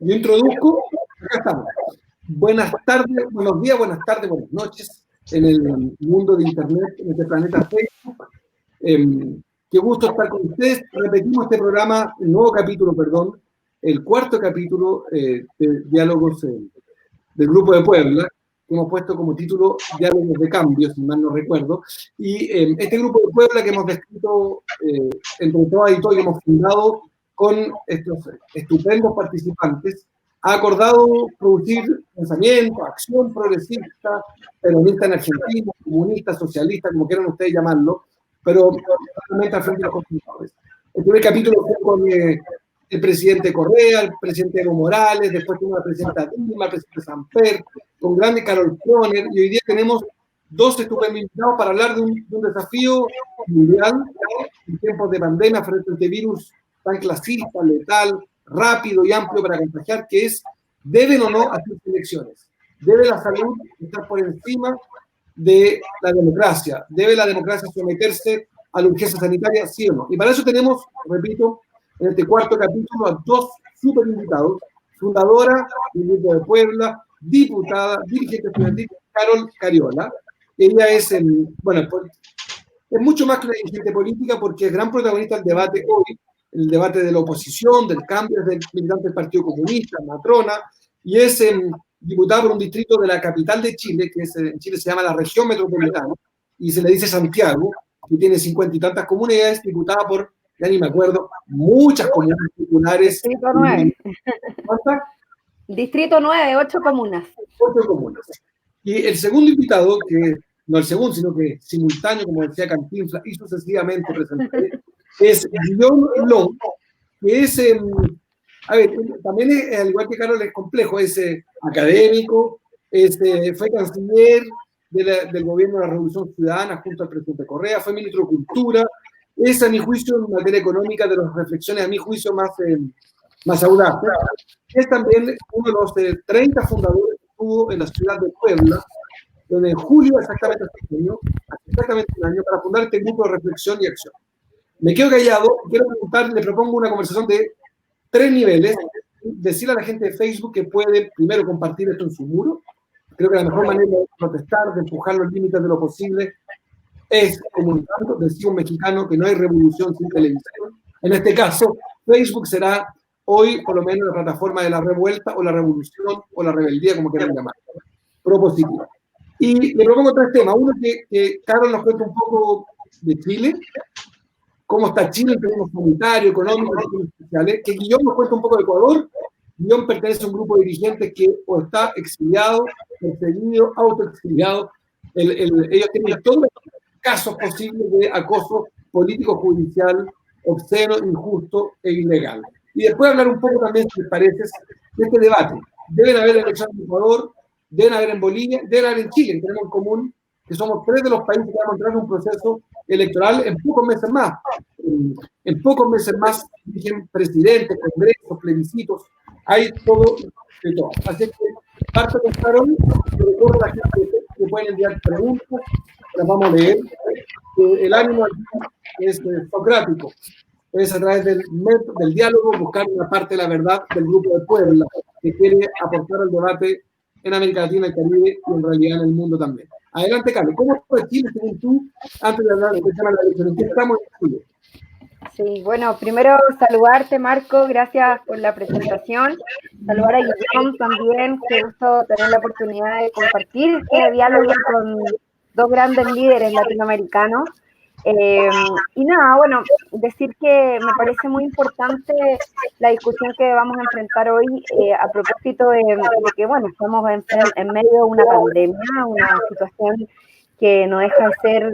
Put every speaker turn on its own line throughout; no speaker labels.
Yo introduzco, acá estamos. Buenas tardes, buenos días, buenas tardes, buenas noches en el mundo de Internet, en este planeta Facebook. Qué gusto estar con ustedes. Repetimos este programa, el nuevo capítulo, perdón, el cuarto capítulo de Diálogos del Grupo de Puebla, que hemos puesto como título Diálogos de Cambio, si mal no recuerdo. Y este Grupo de Puebla que hemos descrito entre todas y todos, que hemos fundado con estos estupendos participantes, ha acordado producir pensamiento, acción progresista, peronista en Argentina, comunista, socialista, como quieran ustedes llamarlo, pero realmente al frente de los conservadores. El primer capítulo fue con el presidente Correa, el presidente Evo Morales, después tuvimos la presidenta Dilma, el presidente Samper, con grande Carol Kroner, y hoy día tenemos dos estupendos invitados para hablar de un desafío mundial en tiempos de pandemia frente a este virus tan clasista, letal, rápido y amplio para contagiar, que es, ¿deben o no hacer elecciones? ¿Debe la salud estar por encima de la democracia? ¿Debe la democracia someterse a la urgencia sanitaria, sí o no? Y para eso tenemos, repito, en este cuarto capítulo a dos súper invitados, fundadora del Grupo de Puebla, diputada, dirigente estudiantil, Carol Cariola. Ella es, bueno, es mucho más que una dirigente política porque es gran protagonista del debate hoy, el debate de la oposición, del cambio, es del militante del Partido Comunista, matrona, y es diputada por un distrito de la capital de Chile, que es, en Chile se llama la región metropolitana, y se le dice Santiago, que tiene 50 y tantas comunidades, diputada por, ya ni me acuerdo, muchas comunidades populares.
Distrito 9.
¿Cuántas?
Distrito 9, 8 comunas.
8 comunas. Y el segundo invitado, que no el segundo, sino que simultáneo, como decía Cantinflas, y sucesivamente presenté, es Guillaume Long, que es, a ver, también es, al igual que Carol, es complejo, es académico, fue canciller del gobierno de la Revolución Ciudadana junto al presidente Correa, fue ministro de Cultura, es a mi juicio en materia económica de las reflexiones, a mi juicio más audaces. Es también uno de los 30 fundadores que estuvo en la ciudad de Puebla, donde en julio exactamente un año, para fundar este grupo de reflexión y acción. Me quedo callado, quiero preguntar, le propongo una conversación de 3 niveles, decirle a la gente de Facebook que puede primero compartir esto en su muro. Creo que la mejor manera de protestar, de empujar los límites de lo posible, es comunicando. Decía un mexicano que no hay revolución sin televisión. En este caso, Facebook será hoy, por lo menos, la plataforma de la revuelta o la revolución o la rebeldía, como quieran llamar, propositiva. Y le propongo 3 temas. Uno, que Carol nos cuente un poco de Chile, cómo está Chile en términos sanitarios, económicos, sociales. Que Guillón nos cuente un poco de Ecuador. Guillón pertenece a un grupo de dirigentes que o está exiliado, perseguido, autoexiliado. Ellos tienen todos los casos posibles de acoso político, judicial, obsceno, injusto e ilegal. Y después hablar un poco también, si les parece, de este debate. Deben haber elecciones en Ecuador, deben haber en Bolivia, deben haber en Chile, que tenemos en común que somos 3 de los países que vamos a entrar en un proceso electoral en pocos meses más. En pocos meses más eligen presidentes, congresos, plebiscitos, hay todo de todo. Así que parte de Carol, recuerdo a la gente que pueden enviar preguntas, las vamos a leer. El ánimo es socrático, es a través del diálogo buscar una parte de la verdad del Grupo de Puebla que quiere aportar al debate en América Latina, el Caribe y en realidad en el mundo también. Adelante, Carlos. ¿Cómo fue Chile según tú antes de hablar de este tema de la elección? ¿En qué estamos en Chile?
Sí, bueno, primero saludarte, Marco, gracias por la presentación. Saludar a Guillaume también, qué gusto tener la oportunidad de compartir este diálogo con 2 grandes líderes latinoamericanos. Y nada, bueno, decir que me parece muy importante la discusión que vamos a enfrentar hoy a propósito de que, bueno, estamos en medio de una pandemia, una situación que no deja de ser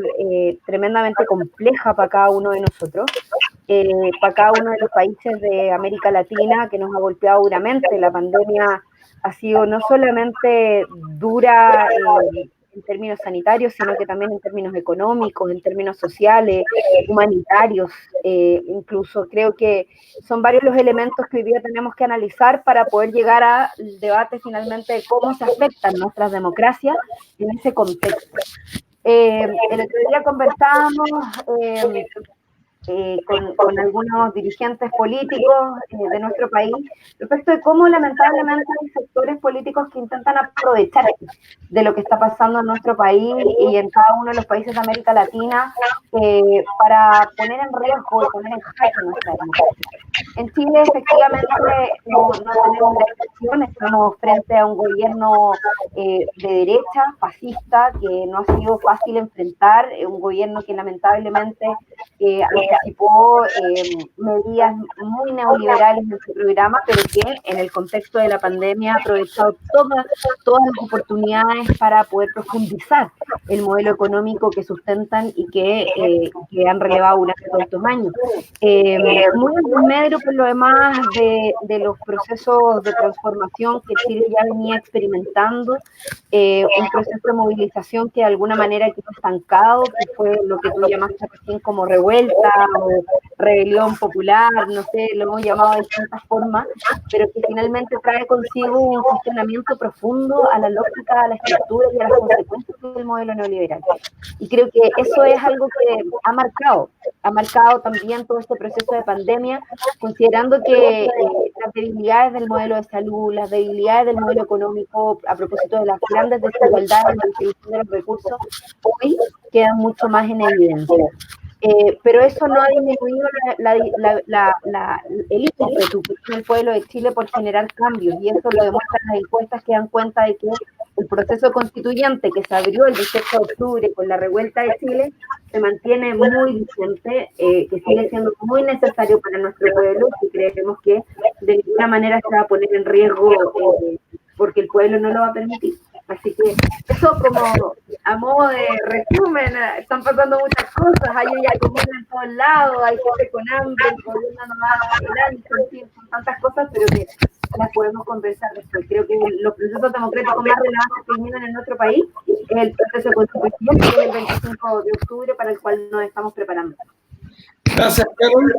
tremendamente compleja para cada uno de nosotros, para cada uno de los países de América Latina, que nos ha golpeado duramente. La pandemia ha sido no solamente dura en términos sanitarios, sino que también en términos económicos, en términos sociales, humanitarios, incluso creo que son varios los elementos que hoy día tenemos que analizar para poder llegar al debate finalmente de cómo se afectan nuestras democracias en ese contexto. El otro día conversábamos con algunos dirigentes políticos de nuestro país respecto de cómo lamentablemente hay sectores políticos que intentan aprovecharse de lo que está pasando en nuestro país y en cada uno de los países de América Latina para poner en riesgo y poner en jaque nuestra democracia. En Chile, efectivamente, no tenemos la excepción, estamos frente a un gobierno de derecha, fascista, que no ha sido fácil enfrentar, un gobierno que lamentablemente anticipó medidas muy neoliberales en su programa, pero que en el contexto de la pandemia ha aprovechado todas las oportunidades para poder profundizar el modelo económico que sustentan y que han relevado durante todos estos años. Muy en medio, por lo demás, de los procesos de transformación que Chile ya venía experimentando, un proceso de movilización que de alguna manera quedó estancado, que fue lo que tú llamaste recién como revuelta o rebelión popular, no sé, lo hemos llamado de distintas formas, pero que finalmente trae consigo un cuestionamiento profundo a la lógica, a la estructura y a las consecuencias del modelo neoliberal. Y creo que eso es algo que ha marcado también todo este proceso de pandemia, considerando que las debilidades del modelo de salud, las debilidades del modelo económico, a propósito de las grandes desigualdades en la distribución de los recursos, hoy quedan mucho más en evidencia. Pero eso no ha disminuido el ímpetu que tiene el pueblo de Chile por generar cambios, y eso lo demuestran las encuestas que dan cuenta de que el proceso constituyente que se abrió el 18 de octubre con la revuelta de Chile se mantiene muy vigente, que sigue siendo muy necesario para nuestro pueblo, y creemos que de ninguna manera se va a poner en riesgo porque el pueblo no lo va a permitir. Así que eso, como a modo de resumen, están pasando muchas cosas, hay olla común en todos lados, hay gente con hambre, el gobierno no va a el ancho, en fin, son tantas cosas, pero que las podemos conversar después. Creo que los procesos democráticos más relevantes que vienen en nuestro país es el proceso constitucional, que es el 25 de octubre, para el cual nos estamos preparando.
Gracias, Carol.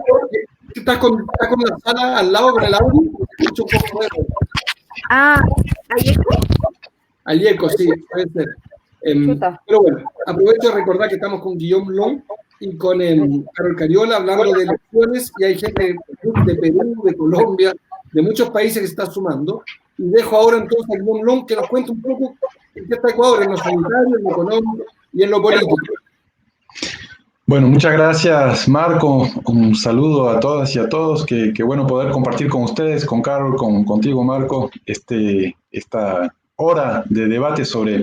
¿Estás con la sala al lado con el audio? Escucho un poco de...
¿hay eco?
Hay eco, sí, puede ser. Pero bueno, aprovecho de recordar que estamos con Guillaume Long y con Carol Cariola hablando de elecciones, y hay gente de Perú, de Colombia, de muchos países que se está sumando. Y dejo ahora entonces a Guillaume Long que nos cuente un poco en qué está Ecuador, en lo sanitario, en lo económico y en lo político.
Bueno, muchas gracias, Marco. Un saludo a todas y a todos. Qué bueno poder compartir con ustedes, con Carol, contigo, Marco, esta hora de debate sobre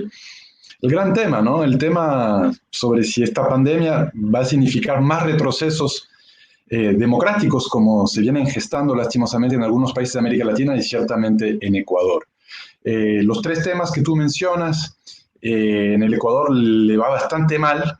el gran tema, ¿no? El tema sobre si esta pandemia va a significar más retrocesos democráticos, como se vienen gestando lastimosamente en algunos países de América Latina y ciertamente en Ecuador. Los tres temas que tú mencionas, en el Ecuador le va bastante mal.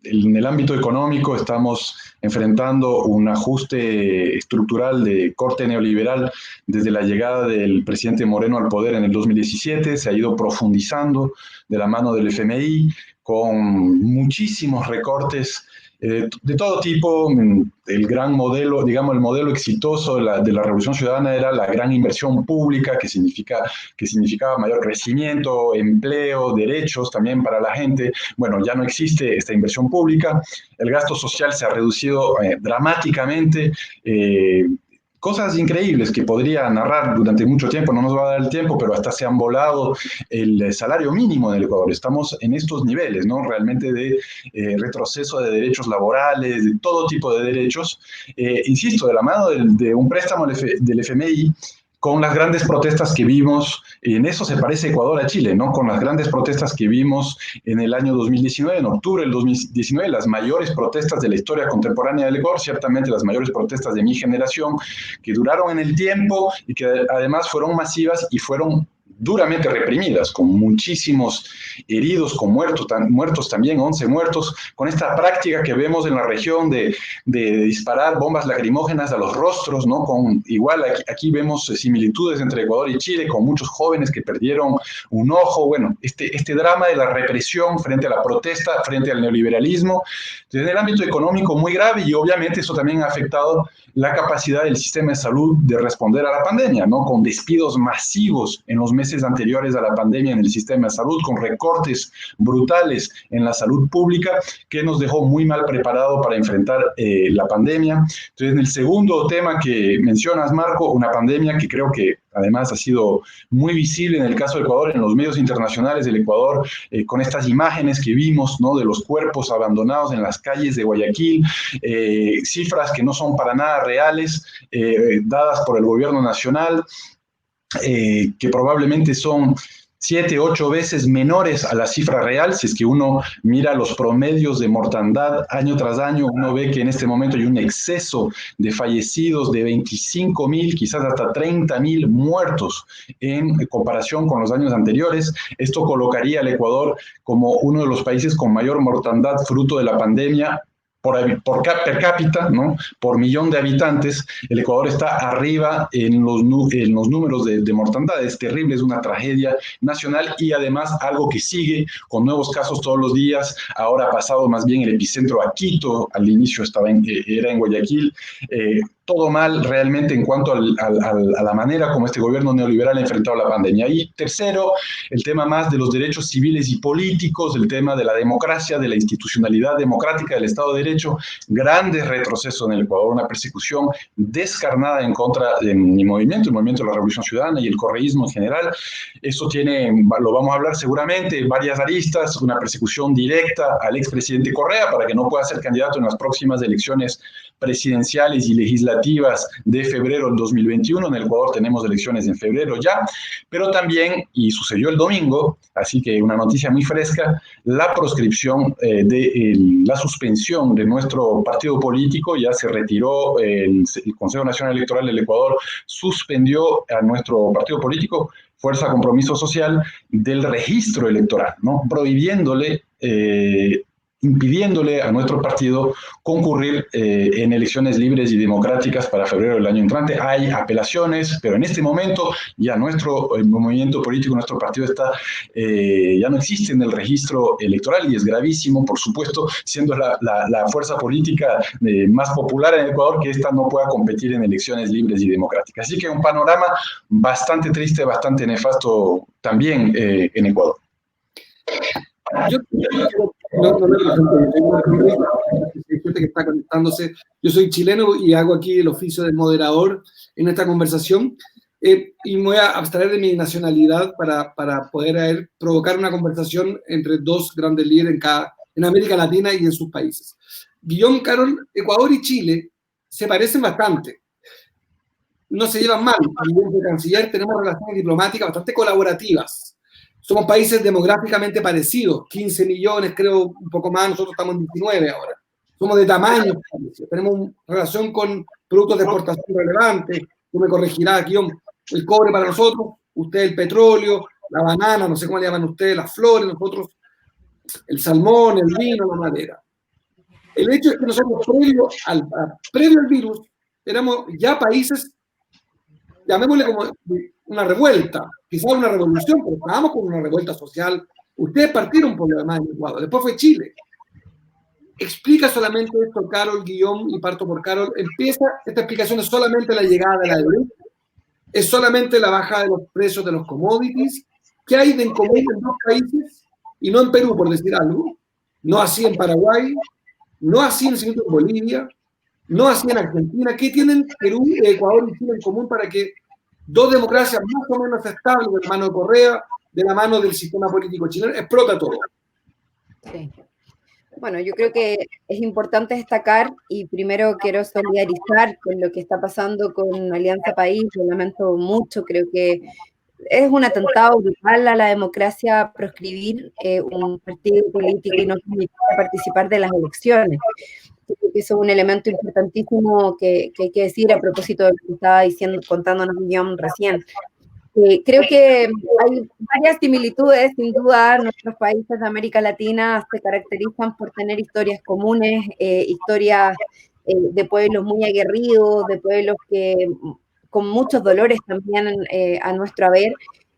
En el ámbito económico estamos enfrentando un ajuste estructural de corte neoliberal desde la llegada del presidente Moreno al poder en el 2017. Se ha ido profundizando de la mano del FMI con muchísimos recortes de todo tipo. El gran modelo, digamos, el modelo exitoso de la Revolución Ciudadana era la gran inversión pública, que significaba mayor crecimiento, empleo, derechos también para la gente. Bueno, ya no existe esta inversión pública, el gasto social se ha reducido dramáticamente, cosas increíbles que podría narrar durante mucho tiempo, no nos va a dar el tiempo, pero hasta se han volado el salario mínimo en el Ecuador. Estamos en estos niveles, ¿no? Realmente de retroceso de derechos laborales, de todo tipo de derechos. Insisto, de la mano de un préstamo del FMI, con las grandes protestas que vimos, en eso se parece Ecuador a Chile, ¿no? Con las grandes protestas que vimos en el año 2019, en octubre del 2019, las mayores protestas de la historia contemporánea del Ecuador, ciertamente las mayores protestas de mi generación, que duraron en el tiempo y que además fueron masivas y fueron duramente reprimidas, con muchísimos heridos, con muertos también, 11 muertos, con esta práctica que vemos en la región de disparar bombas lacrimógenas a los rostros, ¿no? Igual aquí vemos similitudes entre Ecuador y Chile, con muchos jóvenes que perdieron un ojo. Bueno, este drama de la represión frente a la protesta, frente al neoliberalismo, desde el ámbito económico muy grave, y obviamente eso también ha afectado la capacidad del sistema de salud de responder a la pandemia, ¿no? Con despidos masivos en los meses meses anteriores a la pandemia en el sistema de salud, con recortes brutales en la salud pública, que nos dejó muy mal preparado para enfrentar la pandemia. Entonces, en el segundo tema que mencionas, Marco, una pandemia que creo que además ha sido muy visible en el caso de Ecuador, en los medios internacionales del Ecuador, con estas imágenes que vimos, ¿no?, de los cuerpos abandonados en las calles de Guayaquil, cifras que no son para nada reales, dadas por el gobierno nacional, que probablemente son 7, 8 veces menores a la cifra real. Si es que uno mira los promedios de mortandad año tras año, uno ve que en este momento hay un exceso de fallecidos de 25.000, quizás hasta 30.000 muertos en comparación con los años anteriores. Esto colocaría al Ecuador como uno de los países con mayor mortandad fruto de la pandemia. Per cápita, ¿no?, por millón de habitantes, el Ecuador está arriba en los números de mortandad. Es terrible, es una tragedia nacional y además algo que sigue con nuevos casos todos los días. Ahora ha pasado más bien el epicentro a Quito, al inicio era en Guayaquil. Todo mal realmente en cuanto a la manera como este gobierno neoliberal ha enfrentado la pandemia. Y tercero, el tema más de los derechos civiles y políticos, el tema de la democracia, de la institucionalidad democrática, del Estado de Derecho. Grandes retrocesos en el Ecuador, una persecución descarnada en contra de mi movimiento, el movimiento de la Revolución Ciudadana y el correísmo en general. Eso lo vamos a hablar seguramente, varias aristas, una persecución directa al expresidente Correa para que no pueda ser candidato en las próximas elecciones presidenciales y legislativas de febrero del 2021. En el Ecuador tenemos elecciones en febrero ya, pero también, y sucedió el domingo, así que una noticia muy fresca, la proscripción la suspensión de nuestro partido político. Ya se retiró el Consejo Nacional Electoral del Ecuador, suspendió a nuestro partido político, Fuerza Compromiso Social, del registro electoral, ¿no?, impidiéndole a nuestro partido concurrir en elecciones libres y democráticas para febrero del año entrante. Hay apelaciones, pero en este momento ya nuestro movimiento político, nuestro partido ya no existe en el registro electoral, y es gravísimo, por supuesto, siendo la fuerza política más popular en Ecuador, que esta no pueda competir en elecciones libres y democráticas. Así que un panorama bastante triste, bastante nefasto también en Ecuador.
Yo no me presento, hay gente que está conectándose. Yo soy chileno y hago aquí el oficio de moderador en esta conversación, y me voy a abstraer de mi nacionalidad para poder provocar una conversación entre dos grandes líderes en América Latina y en sus países. Guillaume, Carol, Ecuador y Chile se parecen bastante. No se llevan mal. A nivel de canciller tenemos relaciones diplomáticas bastante colaborativas. Somos países demográficamente parecidos, 15 millones, creo, un poco más, nosotros estamos en 19 ahora. Somos de tamaño parecido, tenemos una relación con productos de exportación relevantes. Tú me corregirás, Guillaume, el cobre para nosotros, usted el petróleo, la banana, no sé cómo le llaman ustedes, las flores, nosotros el salmón, el vino, la madera. El hecho es que nosotros previo al virus éramos ya países, llamémosle como una revuelta, quizás una revolución, pero estábamos con una revuelta social. Ustedes partieron por lo demás en Ecuador, después fue Chile. Explica solamente esto, Carol, Guillaume, y parto por Carol. Esta explicación es solamente la llegada de la derecha, es solamente la bajada de los precios de los commodities. ¿Qué hay de en común en dos países? Y no en Perú, por decir algo, no así en Paraguay, no así en Bolivia, no así en Argentina. ¿Qué tienen Perú, Ecuador y Chile en común para que dos democracias más o menos estables, de la mano de Correa, de la mano del sistema político chileno, explota todo?
Sí. Bueno, yo creo que es importante destacar, y primero quiero solidarizar con lo que está pasando con Alianza País. Lo lamento mucho, creo que es un atentado brutal a la democracia proscribir un partido político y no permitir participar de las elecciones. Creo que eso es un elemento importantísimo que hay que decir a propósito de lo que estaba contándonos Guillaume recién. Creo que hay varias similitudes, sin duda. Nuestros países de América Latina se caracterizan por tener historias comunes, historias de pueblos muy aguerridos, de pueblos con muchos dolores también a nuestro haber,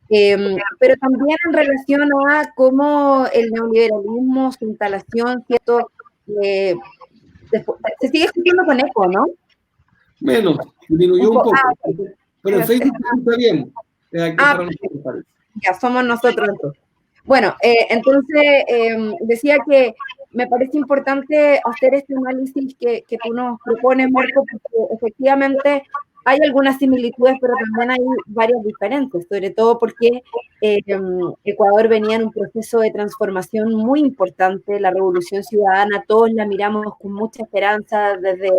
pero también en relación a cómo el neoliberalismo, su instalación, ¿cierto? Se sigue escuchando con eco, ¿no?
Menos, disminuyó un poco. Pero en Facebook se escucha bien.
Ya, somos nosotros entonces. Bueno, entonces decía que me parece importante hacer este análisis que tú nos propones, Marco, porque efectivamente hay algunas similitudes, pero también hay varias diferencias, sobre todo porque Ecuador venía en un proceso de transformación muy importante, la Revolución Ciudadana, todos la miramos con mucha esperanza desde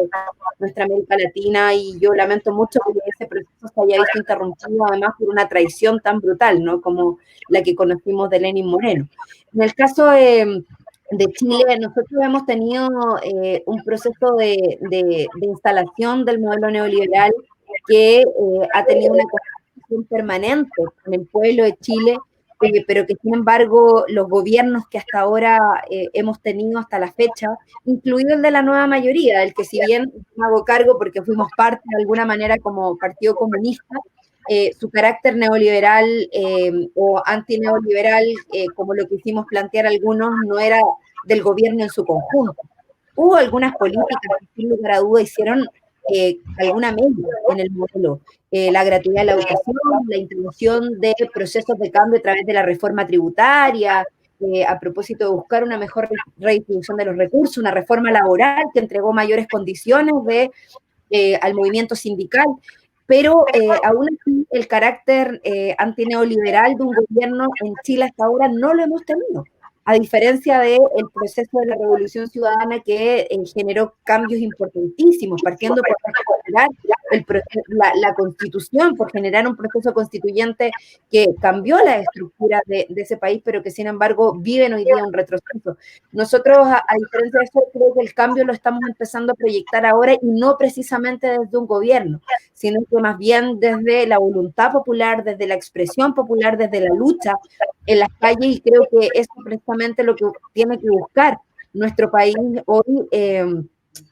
nuestra América Latina, y yo lamento mucho que ese proceso se haya visto interrumpido además por una traición tan brutal, ¿no? Como la que conocimos de Lenín Moreno. En el caso de Chile, nosotros hemos tenido un proceso de instalación del modelo neoliberal que ha tenido una construcción permanente con el pueblo de Chile, pero que sin embargo los gobiernos que hasta ahora hemos tenido hasta la fecha, incluido el de la nueva mayoría, del que si bien me hago cargo porque fuimos parte de alguna manera como Partido Comunista, su carácter neoliberal o antineoliberal, como lo quisimos plantear algunos, no era del gobierno en su conjunto. Hubo algunas políticas que sin lugar a duda hicieron alguna medida en el modelo. La gratuidad de la educación, la introducción de procesos de cambio a través de la reforma tributaria, a propósito de buscar una mejor redistribución de los recursos, una reforma laboral que entregó mayores condiciones al movimiento sindical, pero aún así el carácter antineoliberal de un gobierno en Chile hasta ahora no lo hemos tenido, a diferencia del proceso de la Revolución Ciudadana que generó cambios importantísimos, partiendo por generar la Constitución, por generar un proceso constituyente que cambió la estructura de ese país, pero que sin embargo viven hoy día un retroceso. Nosotros, a diferencia de eso, creo que el cambio lo estamos empezando a proyectar ahora, y no precisamente desde un gobierno, sino que más bien desde la voluntad popular, desde la expresión popular, desde la lucha en las calles, y creo que eso es precisamente lo que tiene que buscar nuestro país hoy,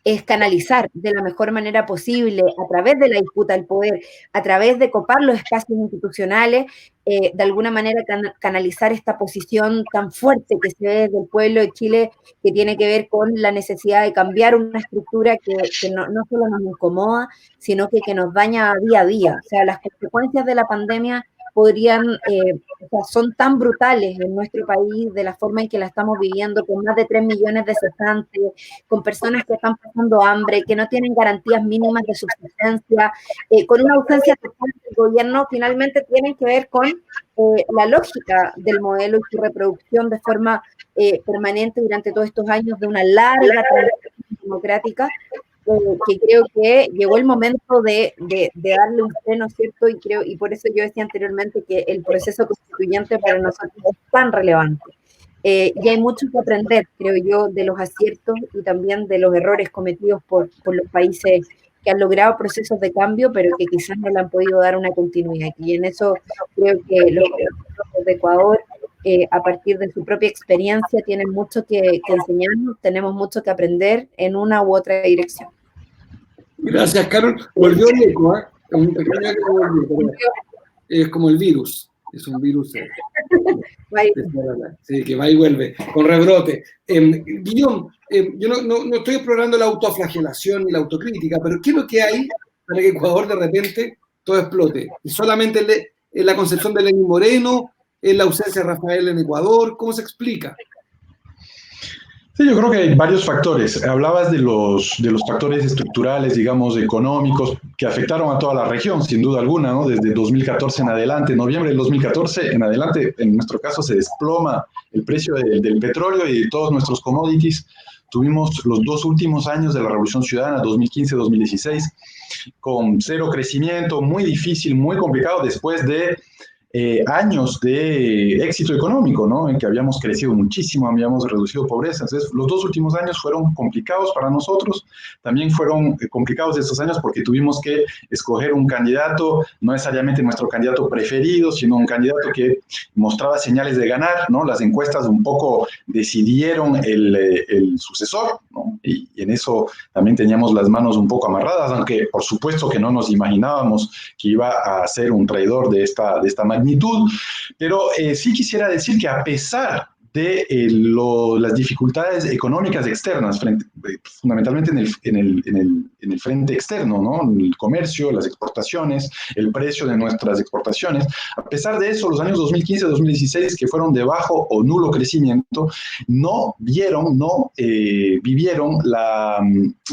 es canalizar de la mejor manera posible, a través de la disputa del poder, a través de copar los espacios institucionales, de alguna manera canalizar esta posición tan fuerte que se ve desde el pueblo de Chile, que tiene que ver con la necesidad de cambiar una estructura que no solo nos incomoda, sino que nos daña día a día. O sea, las consecuencias de la pandemia podrían, o sea, son tan brutales en nuestro país, de la forma en que la estamos viviendo, con más de 3 millones de cesantes, con personas que están pasando hambre, que no tienen garantías mínimas de subsistencia, con una ausencia total del gobierno, finalmente tienen que ver con la lógica del modelo y su reproducción de forma permanente durante todos estos años de una larga transición democrática, que creo que llegó el momento de darle un freno, ¿cierto? Y por eso yo decía anteriormente que el proceso constituyente para nosotros es tan relevante. Y hay mucho que aprender, creo yo, de los aciertos y también de los errores cometidos por los países que han logrado procesos de cambio, pero que quizás no le han podido dar una continuidad. Y en eso creo que los de Ecuador, a partir de su propia experiencia, tienen mucho que enseñarnos, tenemos mucho que aprender en una u otra dirección.
Gracias, Carol. Volvió el eco, ¿eh? Un pequeño eco volvió, pero es como el virus. Es un virus. Sí, que va y vuelve, con rebrote. Guillaume, yo no estoy explorando la autoflagelación ni la autocrítica, pero ¿qué es lo que hay para que Ecuador de repente todo explote? ¿Y solamente es la concepción de Lenín Moreno? ¿Es la ausencia de Rafael en Ecuador? ¿Cómo se explica?
Sí, yo creo que hay varios factores. Hablabas de los factores estructurales, digamos, económicos, que afectaron a toda la región, sin duda alguna, ¿no? Desde 2014 en adelante, noviembre del 2014 en adelante, en nuestro caso se desploma el precio del petróleo y de todos nuestros commodities. Tuvimos los 2 últimos años de la Revolución Ciudadana, 2015-2016, con cero crecimiento, muy difícil, muy complicado, después de años de éxito económico, ¿no? En que habíamos crecido muchísimo, habíamos reducido pobreza. Entonces, los 2 últimos años fueron complicados para nosotros. También fueron complicados estos años porque tuvimos que escoger un candidato, no necesariamente nuestro candidato preferido, sino un candidato que mostraba señales de ganar, ¿no? Las encuestas un poco decidieron el sucesor, ¿no? Y en eso también teníamos las manos un poco amarradas, aunque por supuesto que no nos imaginábamos que iba a ser un traidor de esta magnitud, pero sí quisiera decir que a pesar de las dificultades económicas externas, fundamentalmente en el frente externo, ¿no? El comercio, las exportaciones, el precio de nuestras exportaciones. A pesar de eso, los años 2015-2016, que fueron de bajo o nulo crecimiento, no vivieron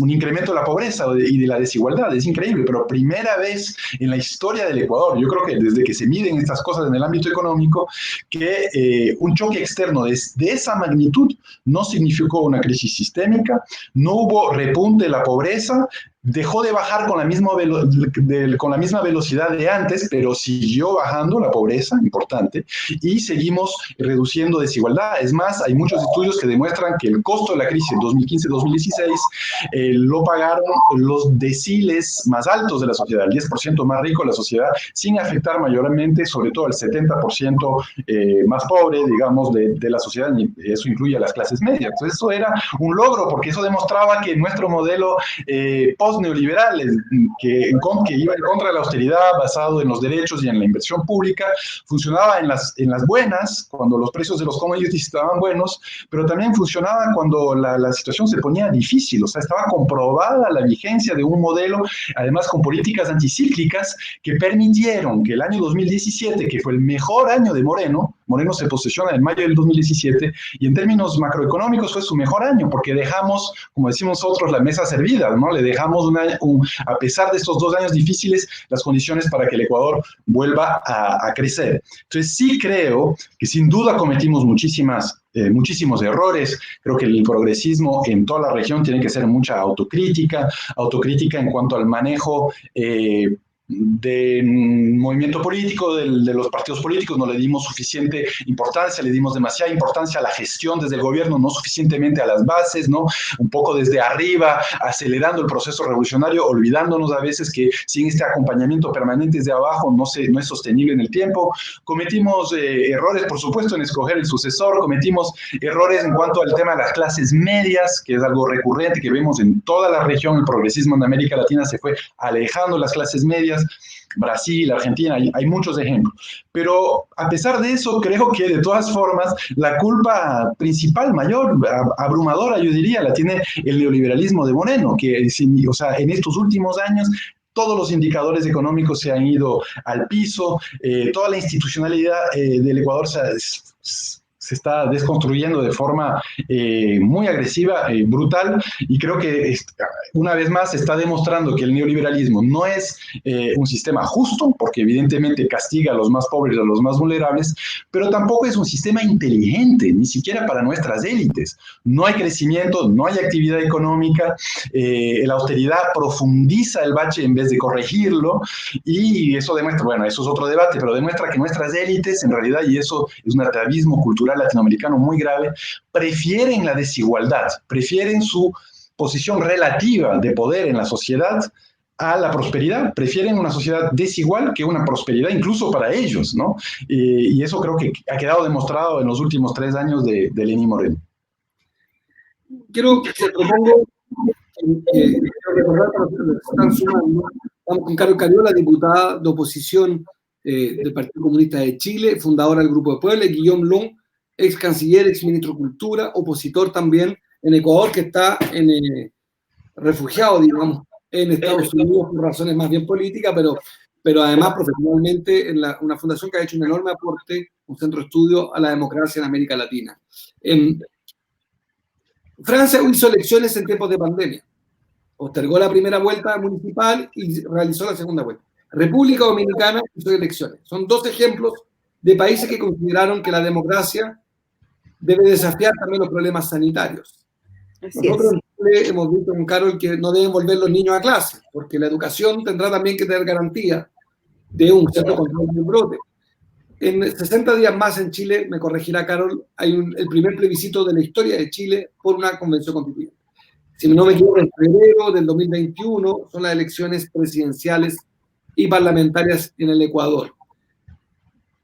un incremento de la pobreza y de la desigualdad. Es increíble, pero primera vez en la historia del Ecuador, yo creo que desde que se miden estas cosas en el ámbito económico, que un choque externo de esa magnitud no significó una crisis sistémica, no hubo repunte de la pobreza, dejó de bajar con la misma velocidad de antes, pero siguió bajando la pobreza, importante, y seguimos reduciendo desigualdad. Es más, hay muchos estudios que demuestran que el costo de la crisis en 2015-2016 lo pagaron los deciles más altos de la sociedad, el 10% más rico de la sociedad, sin afectar mayormente, sobre todo al 70% más pobre, digamos, de la sociedad, y eso incluye a las clases medias. Entonces, eso era un logro, porque eso demostraba que nuestro modelo neoliberales que iba en contra de la austeridad, basado en los derechos y en la inversión pública, funcionaba en las buenas, cuando los precios de los commodities estaban buenos, pero también funcionaba cuando la situación se ponía difícil. O sea, estaba comprobada la vigencia de un modelo, además con políticas anticíclicas que permitieron que el año 2017, que fue el mejor año de Moreno se posesiona en mayo del 2017, y en términos macroeconómicos fue su mejor año, porque dejamos, como decimos nosotros, la mesa servida, ¿no? Le dejamos a pesar de estos 2 años difíciles, las condiciones para que el Ecuador vuelva a crecer. Entonces sí creo que sin duda cometimos muchísimos errores. Creo que el progresismo en toda la región tiene que ser mucha autocrítica en cuanto al manejo del movimiento político, de los partidos políticos. No le dimos suficiente importancia, le dimos demasiada importancia a la gestión desde el gobierno, no suficientemente a las bases, ¿no? Un poco desde arriba, acelerando el proceso revolucionario, olvidándonos a veces que sin este acompañamiento permanente desde abajo no es sostenible en el tiempo. Cometimos errores, por supuesto, en escoger el sucesor, cometimos errores en cuanto al tema de las clases medias, que es algo recurrente que vemos en toda la región. El progresismo en América Latina se fue alejando de las clases medias. Brasil, Argentina, hay muchos ejemplos. Pero a pesar de eso, creo que de todas formas la culpa principal, mayor, abrumadora, yo diría, la tiene el neoliberalismo de Moreno, que o sea, en estos últimos años todos los indicadores económicos se han ido al piso, toda la institucionalidad del Ecuador se está desconstruyendo de forma muy agresiva, brutal, y creo que una vez más se está demostrando que el neoliberalismo no es un sistema justo, porque evidentemente castiga a los más pobres, a los más vulnerables, pero tampoco es un sistema inteligente, ni siquiera para nuestras élites. No hay crecimiento, no hay actividad económica, la austeridad profundiza el bache en vez de corregirlo, y eso demuestra, bueno, eso es otro debate, pero demuestra que nuestras élites, en realidad, y eso es un atavismo cultural latinoamericano muy grave, prefieren la desigualdad, prefieren su posición relativa de poder en la sociedad a la prosperidad, prefieren una sociedad desigual que una prosperidad incluso para ellos, ¿no? Y eso creo que ha quedado demostrado en los últimos 3 años de Lenín Moreno.
Quiero que se propongo quiero recordar para los que están sumando, estamos con Carol Cariola, diputada de oposición del Partido Comunista de Chile, fundadora del Grupo de Puebla, y Guillaume Long, ex canciller, ex ministro de Cultura, opositor también en Ecuador, que está refugiado, digamos, en Estados Unidos por razones más bien políticas, pero además profesionalmente en una fundación que ha hecho un enorme aporte, un centro de estudio a la democracia en América Latina. Francia hizo elecciones en tiempos de pandemia, postergó la primera vuelta municipal y realizó la segunda vuelta. República Dominicana hizo elecciones. Son 2 ejemplos de países que consideraron que la democracia debe desafiar también los problemas sanitarios. Nosotros en Chile hemos visto con Carol que no deben volver los niños a clase, porque la educación tendrá también que tener garantía de un cierto control del brote. En 60 días más en Chile, me corregirá Carol, hay el primer plebiscito de la historia de Chile por una convención constituyente. Si no me equivoco, en febrero del 2021 son las elecciones presidenciales y parlamentarias en el Ecuador.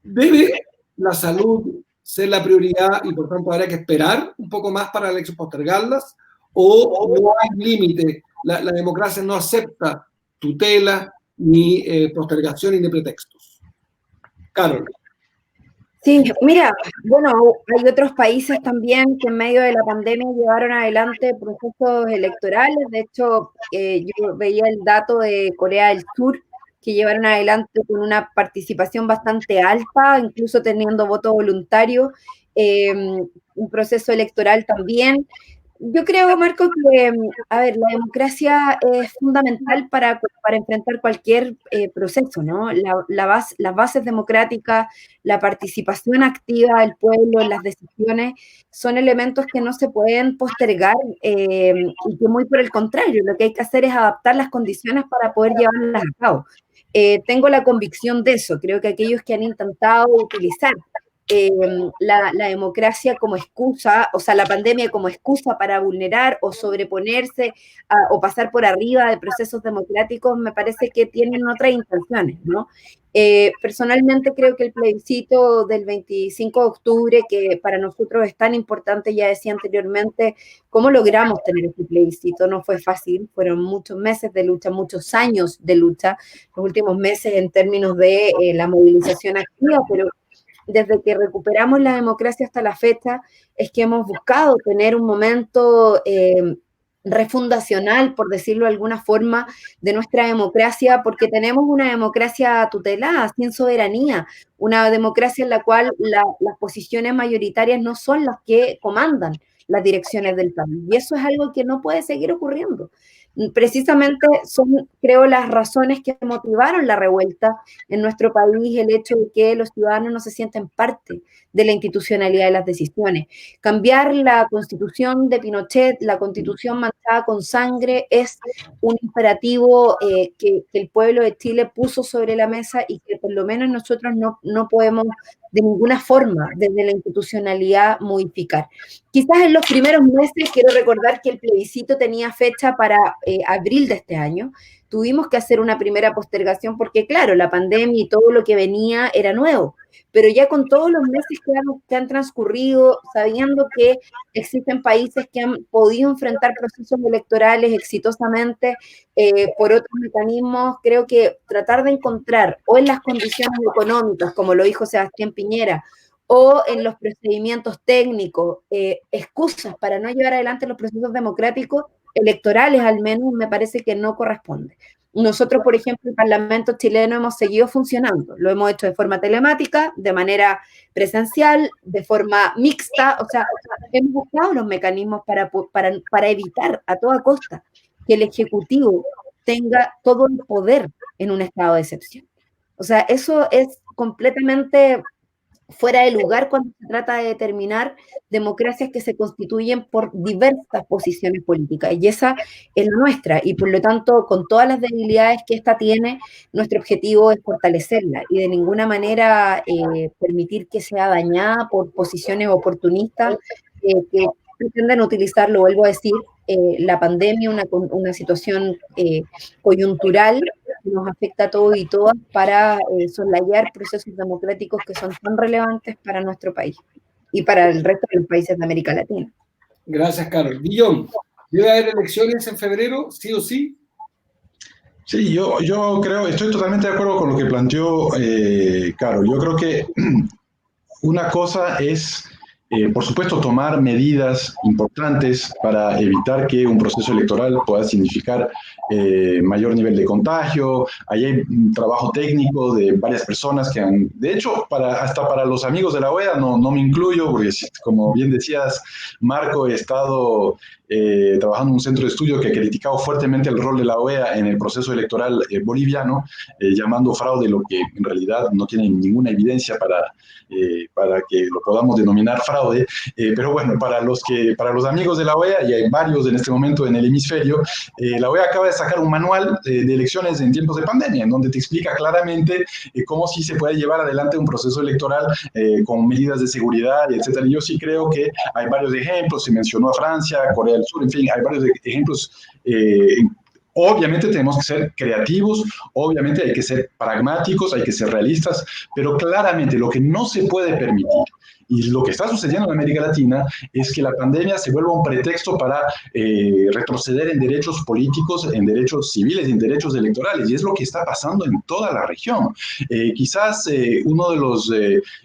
¿Debe la salud ser la prioridad y por tanto habrá que esperar un poco más para la elección, postergarlas? ¿O no hay límite? La democracia no acepta tutela, ni postergación, ni pretextos. Carol.
Sí, mira, bueno, hay otros países también que en medio de la pandemia llevaron adelante procesos electorales. De hecho, yo veía el dato de Corea del Sur, que llevaron adelante con una participación bastante alta, incluso teniendo voto voluntario, eh, un proceso electoral también. Yo creo, Marco, que, a ver, la democracia es fundamental para enfrentar cualquier proceso, ¿no? Las bases democráticas, la participación activa del pueblo en las decisiones son elementos que no se pueden postergar y que muy por el contrario, lo que hay que hacer es adaptar las condiciones para poder llevarlas a cabo. Tengo la convicción de eso, creo que aquellos que han intentado utilizar eh, la democracia como excusa, o sea, la pandemia como excusa para vulnerar o sobreponerse o pasar por arriba de procesos democráticos, me parece que tienen otras intenciones, ¿no? Personalmente creo que el plebiscito del 25 de octubre, que para nosotros es tan importante, ya decía anteriormente, ¿cómo logramos tener este plebiscito? No fue fácil, fueron muchos meses de lucha, muchos años de lucha, los últimos meses en términos de la movilización activa, pero desde que recuperamos la democracia hasta la fecha, es que hemos buscado tener un momento refundacional, por decirlo de alguna forma, de nuestra democracia, porque tenemos una democracia tutelada, sin soberanía, una democracia en la cual las posiciones mayoritarias no son las que comandan las direcciones del país. Y eso es algo que no puede seguir ocurriendo. Precisamente son, creo, las razones que motivaron la revuelta en nuestro país, el hecho de que los ciudadanos no se sienten parte de la institucionalidad de las decisiones. Cambiar la constitución de Pinochet, la constitución manchada con sangre, es un imperativo que el pueblo de Chile puso sobre la mesa y que por lo menos nosotros no podemos de ninguna forma desde la institucionalidad modificar. Quizás en los primeros meses, quiero recordar que el plebiscito tenía fecha para abril de este año. Tuvimos que hacer una primera postergación porque, claro, la pandemia y todo lo que venía era nuevo, pero ya con todos los meses que han transcurrido, sabiendo que existen países que han podido enfrentar procesos electorales exitosamente por otros mecanismos, creo que tratar de encontrar o en las condiciones económicas, como lo dijo Sebastián Piñera, o en los procedimientos técnicos, excusas para no llevar adelante los procesos democráticos, electorales al menos, me parece que no corresponde. Nosotros, por ejemplo, el Parlamento chileno hemos seguido funcionando, lo hemos hecho de forma telemática, de manera presencial, de forma mixta, o sea, hemos buscado los mecanismos para evitar a toda costa que el Ejecutivo tenga todo el poder en un estado de excepción. O sea, eso es completamente fuera de lugar cuando se trata de determinar democracias que se constituyen por diversas posiciones políticas. Y esa es la nuestra. Y por lo tanto, con todas las debilidades que esta tiene, nuestro objetivo es fortalecerla y de ninguna manera permitir que sea dañada por posiciones oportunistas que pretenden utilizar, lo vuelvo a decir, la pandemia, una situación coyuntural que nos afecta a todos y todas para soslayar procesos democráticos que son tan relevantes para nuestro país y para el resto de los países de América Latina.
Gracias, Carol. Guillón, ¿debe haber elecciones en febrero, sí o sí?
Sí, yo creo, estoy totalmente de acuerdo con lo que planteó Carol. Yo creo que una cosa es, por supuesto, tomar medidas importantes para evitar que un proceso electoral pueda significar mayor nivel de contagio. Ahí hay un trabajo técnico de varias personas que han, de hecho, hasta para los amigos de la OEA, no me incluyo, porque como bien decías, Marco, he estado trabajando en un centro de estudio que ha criticado fuertemente el rol de la OEA en el proceso electoral boliviano, llamando fraude lo que en realidad no tiene ninguna evidencia para que lo podamos denominar fraude, pero bueno, para los amigos de la OEA, y hay varios en este momento en el hemisferio, la OEA acaba de sacar un manual de elecciones en tiempos de pandemia, en donde te explica claramente cómo sí se puede llevar adelante un proceso electoral con medidas de seguridad, etcétera. Y yo sí creo que hay varios ejemplos, se mencionó a Francia, Corea del Sur, en fin, hay varios ejemplos. Obviamente tenemos que ser creativos, obviamente hay que ser pragmáticos, hay que ser realistas, pero claramente lo que no se puede permitir, Y lo que está sucediendo en América Latina es que la pandemia se vuelve un pretexto para retroceder en derechos políticos, en derechos civiles, en derechos electorales, y es lo que está pasando en toda la región. Quizás uno de los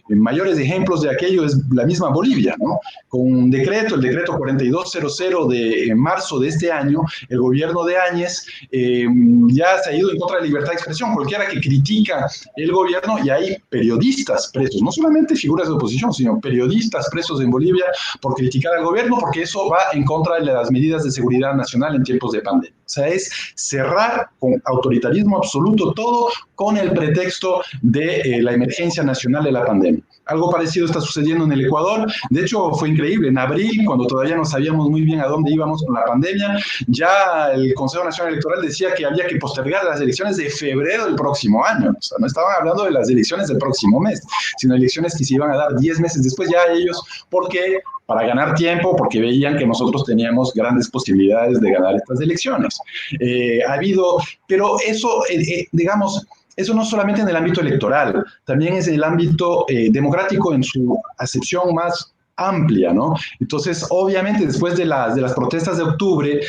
mayores ejemplos de aquello es la misma Bolivia, ¿no? Con un decreto, el decreto 4200 de marzo de este año, el gobierno de Áñez ya se ha ido en contra de la libertad de expresión. Cualquiera que critica el gobierno, y hay periodistas presos, no solamente figuras de oposición, sino periodistas presos en Bolivia por criticar al gobierno, porque eso va en contra de las medidas de seguridad nacional en tiempos de pandemia. O sea, es cerrar con autoritarismo absoluto todo con el pretexto de la emergencia nacional de la pandemia. Algo parecido está sucediendo en el Ecuador. De hecho, fue increíble. En abril, cuando todavía no sabíamos muy bien a dónde íbamos con la pandemia, ya el Consejo Nacional Electoral decía que había que postergar las elecciones de febrero del próximo año. O sea, no estaban hablando de las elecciones del próximo mes, sino elecciones que se iban a dar 10 meses después ya ellos, porque para ganar tiempo, porque veían que nosotros teníamos grandes posibilidades de ganar estas elecciones. Ha habido, pero eso, digamos, eso no solamente en el ámbito electoral, también es en el ámbito democrático en su acepción más amplia, ¿no? Entonces, obviamente, después de las protestas de octubre,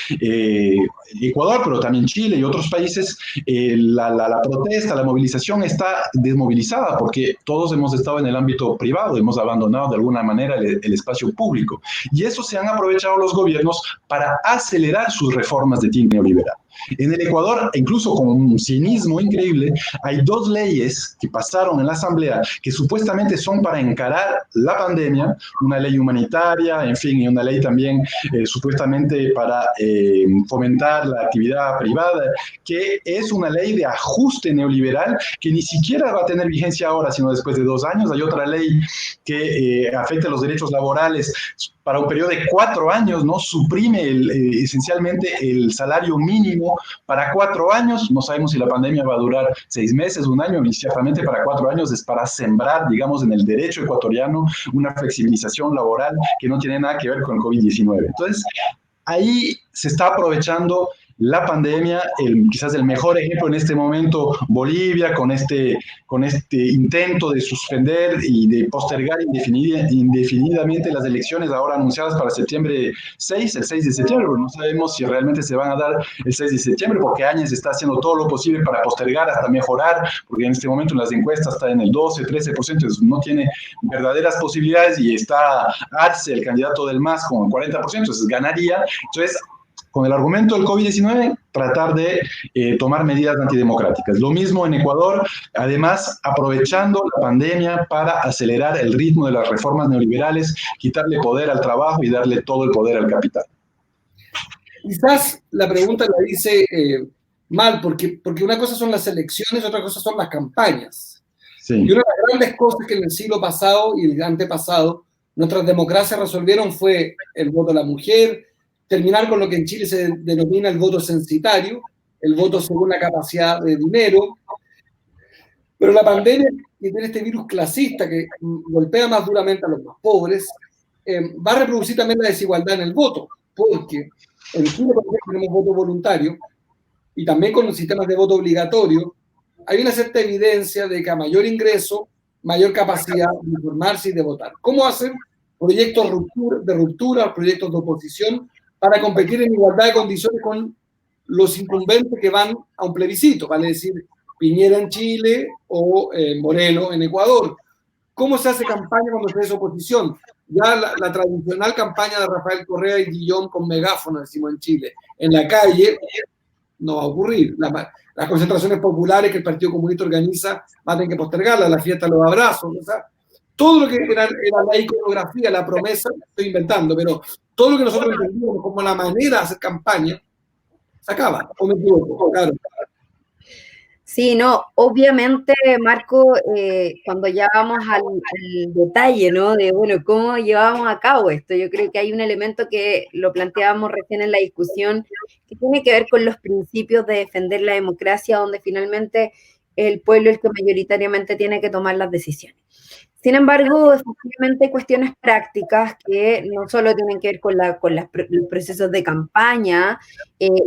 Ecuador, pero también Chile y otros países, la protesta, la movilización está desmovilizada porque todos hemos estado en el ámbito privado, hemos abandonado de alguna manera el espacio público. Y eso se han aprovechado los gobiernos para acelerar sus reformas de tinte neoliberal. En el Ecuador, incluso con un cinismo increíble, hay 2 leyes que pasaron en la Asamblea que supuestamente son para encarar la pandemia, una ley humanitaria, en fin, y una ley también supuestamente para fomentar la actividad privada, que es una ley de ajuste neoliberal que ni siquiera va a tener vigencia ahora, sino después de 2 años. Hay otra ley que afecta los derechos laborales para un periodo de 4 años, ¿no? Suprime esencialmente el salario mínimo para 4 años. No sabemos si la pandemia va a durar 6 meses, 1 año, y ciertamente para 4 años es para sembrar, digamos, en el derecho ecuatoriano una flexibilización laboral que no tiene nada que ver con el COVID-19. Entonces, ahí se está aprovechando la pandemia, quizás el mejor ejemplo en este momento, Bolivia, con este intento de suspender y de postergar indefinidamente las elecciones ahora anunciadas para septiembre 6, el 6 de septiembre. No sabemos si realmente se van a dar el 6 de septiembre, porque Áñez está haciendo todo lo posible para postergar hasta mejorar, porque en este momento en las encuestas está en el 12, 13%, entonces no tiene verdaderas posibilidades, y está Arce, el candidato del MAS, con el 40%, entonces ganaría. Entonces, con el argumento del COVID-19, tratar de tomar medidas antidemocráticas. Lo mismo en Ecuador, además aprovechando la pandemia para acelerar el ritmo de las reformas neoliberales, quitarle poder al trabajo y darle todo el poder al capital.
Quizás la pregunta la hice mal, porque una cosa son las elecciones, otra cosa son las campañas. Sí. Y una de las grandes cosas que en el siglo pasado y el antepasado nuestras democracias resolvieron fue el voto a la mujer, terminar con lo que en Chile se denomina el voto censitario, el voto según la capacidad de dinero. Pero la pandemia, que tiene este virus clasista que golpea más duramente a los más pobres, va a reproducir también la desigualdad en el voto, porque en Chile, por ejemplo, tenemos voto voluntario y también con los sistemas de voto obligatorio hay una cierta evidencia de que a mayor ingreso, mayor capacidad de informarse y de votar. ¿Cómo hacen proyectos de ruptura, proyectos de oposición, para competir en igualdad de condiciones con los incumbentes que van a un plebiscito, vale decir, Piñera en Chile o Moreno en Ecuador? ¿Cómo se hace campaña cuando se hace oposición? Ya la tradicional campaña de Rafael Correa y Guillón con megáfono, decimos en Chile, en la calle, no va a ocurrir. Las concentraciones populares que el Partido Comunista organiza van a tener que postergarlas, la fiesta de los abrazos, o sea, todo lo que era la iconografía, la promesa, estoy inventando, pero todo lo que nosotros entendíamos como la manera de hacer campaña, se acaba, ¿o me equivoco? Claro.
Sí, no, obviamente, Marco, cuando ya vamos al detalle, ¿no? De, bueno, ¿cómo llevamos a cabo esto? Yo creo que hay un elemento que lo planteábamos recién en la discusión, que tiene que ver con los principios de defender la democracia, donde finalmente el pueblo el que mayoritariamente tiene que tomar las decisiones. Sin embargo, efectivamente hay cuestiones prácticas que no solo tienen que ver con los procesos de campaña,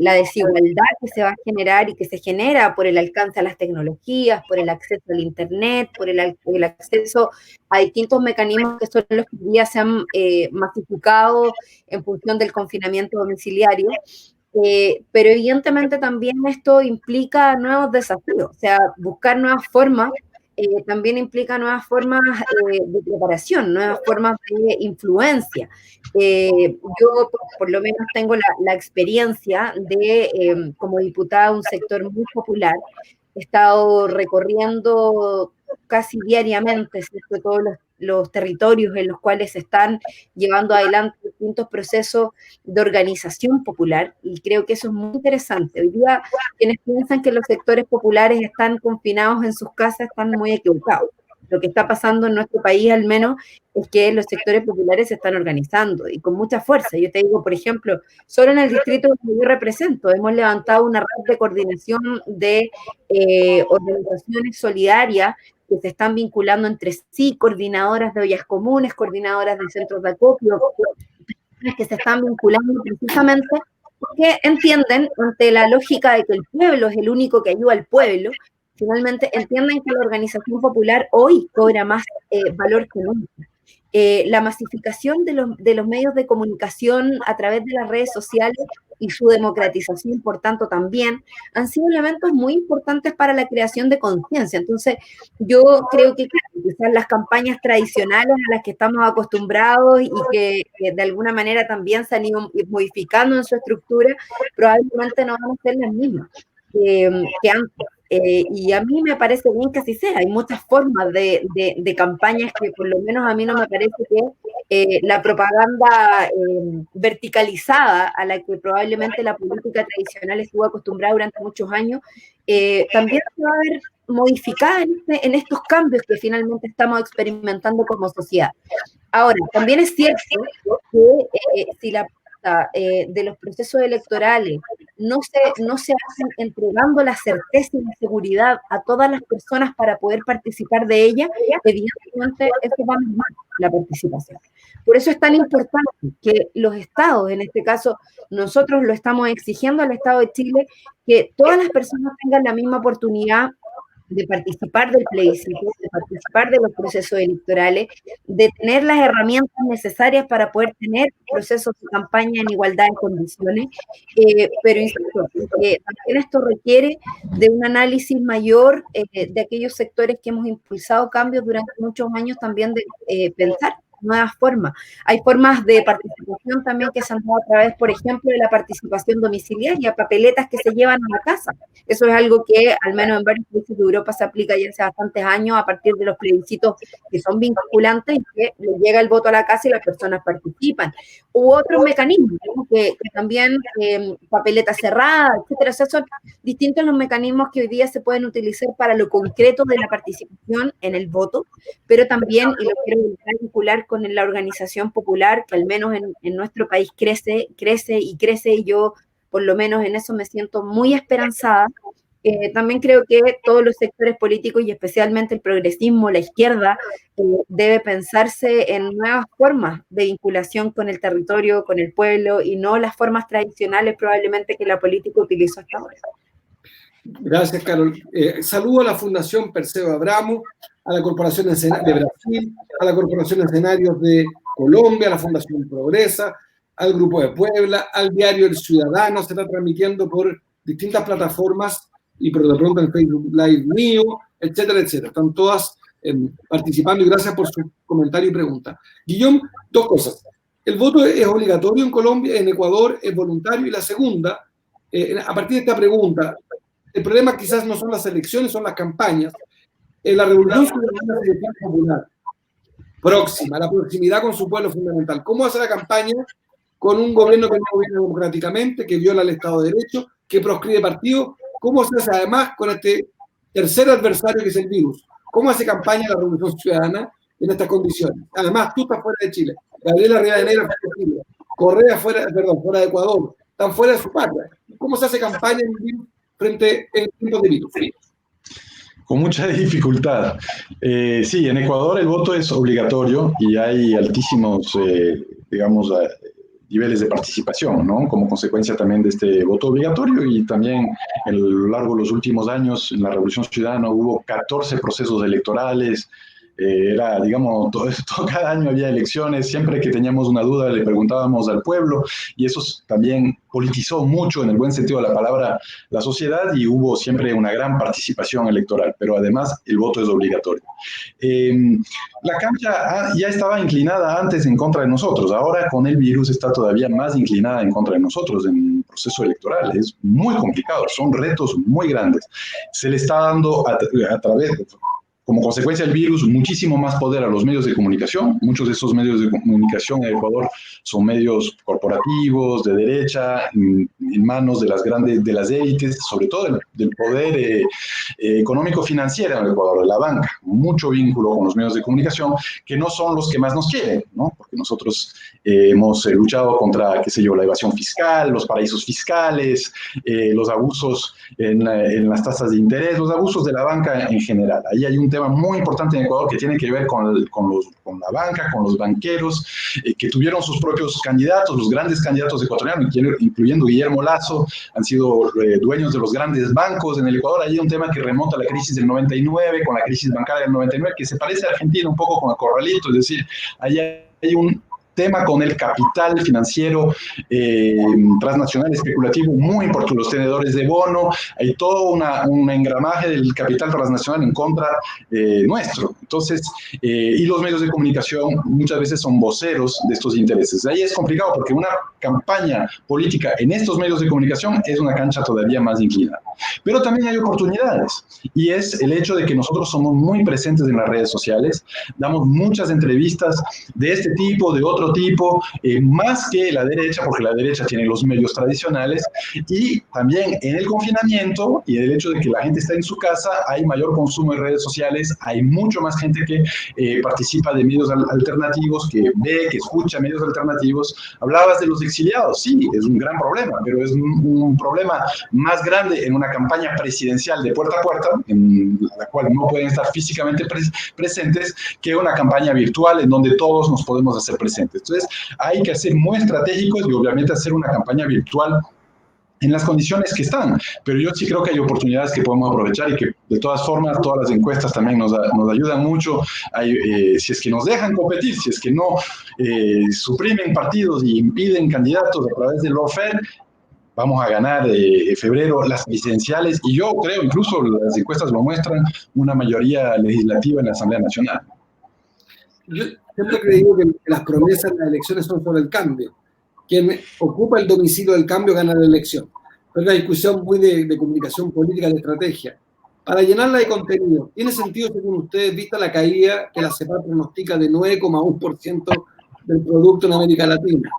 la desigualdad que se va a generar y que se genera por el alcance a las tecnologías, por el acceso al Internet, por el acceso a distintos mecanismos que son los que hoy día se han masificado en función del confinamiento domiciliario. Pero evidentemente también esto implica nuevos desafíos, o sea, buscar nuevas formas también implica nuevas formas de preparación, nuevas formas de influencia. Yo por lo menos tengo la experiencia de, como diputada de un sector muy popular, he estado recorriendo casi diariamente, ¿cierto?, todos los territorios en los cuales se están llevando adelante distintos procesos de organización popular, y creo que eso es muy interesante. Hoy día, quienes piensan que los sectores populares están confinados en sus casas están muy equivocados. Lo que está pasando en nuestro país, al menos, es que los sectores populares se están organizando y con mucha fuerza. Yo te digo, por ejemplo, solo en el distrito que yo represento hemos levantado una red de coordinación de organizaciones solidarias que se están vinculando entre sí, coordinadoras de ollas comunes, coordinadoras de centros de acopio, que se están vinculando precisamente porque entienden, ante la lógica de que el pueblo es el único que ayuda al pueblo, finalmente entienden que la organización popular hoy cobra más valor que nunca. La masificación de los medios de comunicación a través de las redes sociales y su democratización, por tanto, también han sido elementos muy importantes para la creación de conciencia. Entonces, yo creo que quizás las campañas tradicionales a las que estamos acostumbrados y que de alguna manera también se han ido modificando en su estructura, probablemente no van a ser las mismas que antes. Y a mí me parece bien que así sea. Hay muchas formas de campañas que por lo menos a mí no me parece que la propaganda verticalizada a la que probablemente la política tradicional estuvo acostumbrada durante muchos años, también se va a ver modificada en estos cambios que finalmente estamos experimentando como sociedad. Ahora, también es cierto que si la de los procesos electorales no se hacen entregando la certeza y la seguridad a todas las personas para poder participar de ella, evidentemente eso va a mermar la participación. Por eso es tan importante que los estados, en este caso nosotros lo estamos exigiendo al Estado de Chile, que todas las personas tengan la misma oportunidad de participar del plebiscito, de participar de los procesos electorales, de tener las herramientas necesarias para poder tener procesos de campaña en igualdad de condiciones, pero insisto, también esto requiere de un análisis mayor de aquellos sectores que hemos impulsado cambios durante muchos años, también de pensar nuevas formas. Hay formas de participación también que se han dado a través, por ejemplo, de la participación domiciliaria, papeletas que se llevan a la casa. Eso es algo que, al menos en varios países de Europa, se aplica ya hace bastantes años a partir de los plebiscitos que son vinculantes y que les llega el voto a la casa y las personas participan. U otros mecanismos, ¿no? que también papeletas cerradas, etcétera. O sea, son distintos los mecanismos que hoy día se pueden utilizar para lo concreto de la participación en el voto, pero también, y lo quiero vincular con la organización popular, que al menos en nuestro país crece, y yo por lo menos en eso me siento muy esperanzada. También creo que todos los sectores políticos y especialmente el progresismo, la izquierda, debe pensarse en nuevas formas de vinculación con el territorio, con el pueblo, y no las formas tradicionales probablemente que la política utilizó hasta ahora.
Gracias, Carol. Saludo a la Fundación Perseo Abramo, a la Corporación de Brasil, a la Corporación de Escenarios de Colombia, a la Fundación Progresa, al Grupo de Puebla, al diario El Ciudadano. Se está transmitiendo por distintas plataformas y por de pronto en Facebook Live mío, etcétera, etcétera. Están todas participando y gracias por su comentario y pregunta. Guillaume, dos cosas. El voto es obligatorio en Colombia, en Ecuador es voluntario, y la segunda, a partir de esta pregunta, el problema quizás no son las elecciones, son las campañas. La revolución ciudadana de Selección Popular próxima, la proximidad con su pueblo es fundamental. ¿Cómo hace la campaña con un gobierno que no gobierna democráticamente, que viola el Estado de Derecho, que proscribe partidos? ¿Cómo se hace además con este tercer adversario que es el virus? ¿Cómo hace campaña la revolución ciudadana en estas condiciones? Además, tú estás fuera de Chile, Gabriela Rivadeneira fuera de Chile, Correa fuera de Ecuador, están fuera de su patria. ¿Cómo se hace campaña en el virus frente en tiempos de virus?
Con mucha dificultad. Sí, en Ecuador el voto es obligatorio y hay altísimos, digamos, niveles de participación, ¿no? Como consecuencia también de este voto obligatorio y también a lo largo de los últimos años en la Revolución Ciudadana hubo 14 procesos electorales. Era, digamos, cada año había elecciones, siempre que teníamos una duda le preguntábamos al pueblo y eso también politizó mucho, en el buen sentido de la palabra, la sociedad y hubo siempre una gran participación electoral, pero además el voto es obligatorio. La cancha ya estaba inclinada antes en contra de nosotros, ahora con el virus está todavía más inclinada en contra de nosotros en el proceso electoral. Es muy complicado, son retos muy grandes. Se le está dando a través de como consecuencia del virus, muchísimo más poder a los medios de comunicación. Muchos de esos medios de comunicación en Ecuador son medios corporativos, de derecha, en manos de las grandes, de las élites, sobre todo del poder económico-financiero en Ecuador, de la banca. Mucho vínculo con los medios de comunicación, que no son los que más nos quieren, ¿no? Porque nosotros hemos luchado contra, qué sé yo, la evasión fiscal, los paraísos fiscales, los abusos en las tasas de interés, los abusos de la banca en general. Ahí hay un tema muy importante en Ecuador que tiene que ver con la banca, con los banqueros, que tuvieron sus propios candidatos, los grandes candidatos ecuatorianos, incluyendo Guillermo Lasso, han sido dueños de los grandes bancos en el Ecuador. Ahí hay un tema que remonta a la crisis del 99, con la crisis bancaria del 99, que se parece a Argentina un poco con el corralito, es decir, ahí hay un tema con el capital financiero transnacional especulativo muy importante, los tenedores de bono, hay todo un engramaje del capital transnacional en contra nuestro. Entonces, y los medios de comunicación muchas veces son voceros de estos intereses. Ahí es complicado porque una campaña política en estos medios de comunicación es una cancha todavía más inclinada. Pero también hay oportunidades y es el hecho de que nosotros somos muy presentes en las redes sociales, damos muchas entrevistas de este tipo, de otro tipo, más que la derecha, porque la derecha tiene los medios tradicionales, y también en el confinamiento y el hecho de que la gente está en su casa, hay mayor consumo de redes sociales, hay mucho más gente que participa de medios alternativos, que ve, que escucha medios alternativos. Hablabas de los exiliados, sí, es un gran problema, pero es un problema más grande en una campaña presidencial de puerta a puerta, en la cual no pueden estar físicamente presentes, que una campaña virtual en donde todos nos podemos hacer presentes. Entonces, hay que ser muy estratégicos y obviamente hacer una campaña virtual en las condiciones que están, pero yo sí creo que hay oportunidades que podemos aprovechar y que de todas formas todas las encuestas también nos ayudan mucho. Si es que nos dejan competir, si es que no suprimen partidos y impiden candidatos a través del lawfare, vamos a ganar en febrero las presidenciales y yo creo, incluso las encuestas lo muestran, una mayoría legislativa en la Asamblea Nacional.
Yo siempre creo que las promesas en las elecciones son sobre el cambio. Quien ocupa el domicilio del cambio gana la elección. Es una discusión muy de comunicación política, de estrategia. Para llenarla de contenido, ¿tiene sentido, según ustedes, vista la caída que la CEPAL pronostica de 9,1% del producto en América Latina,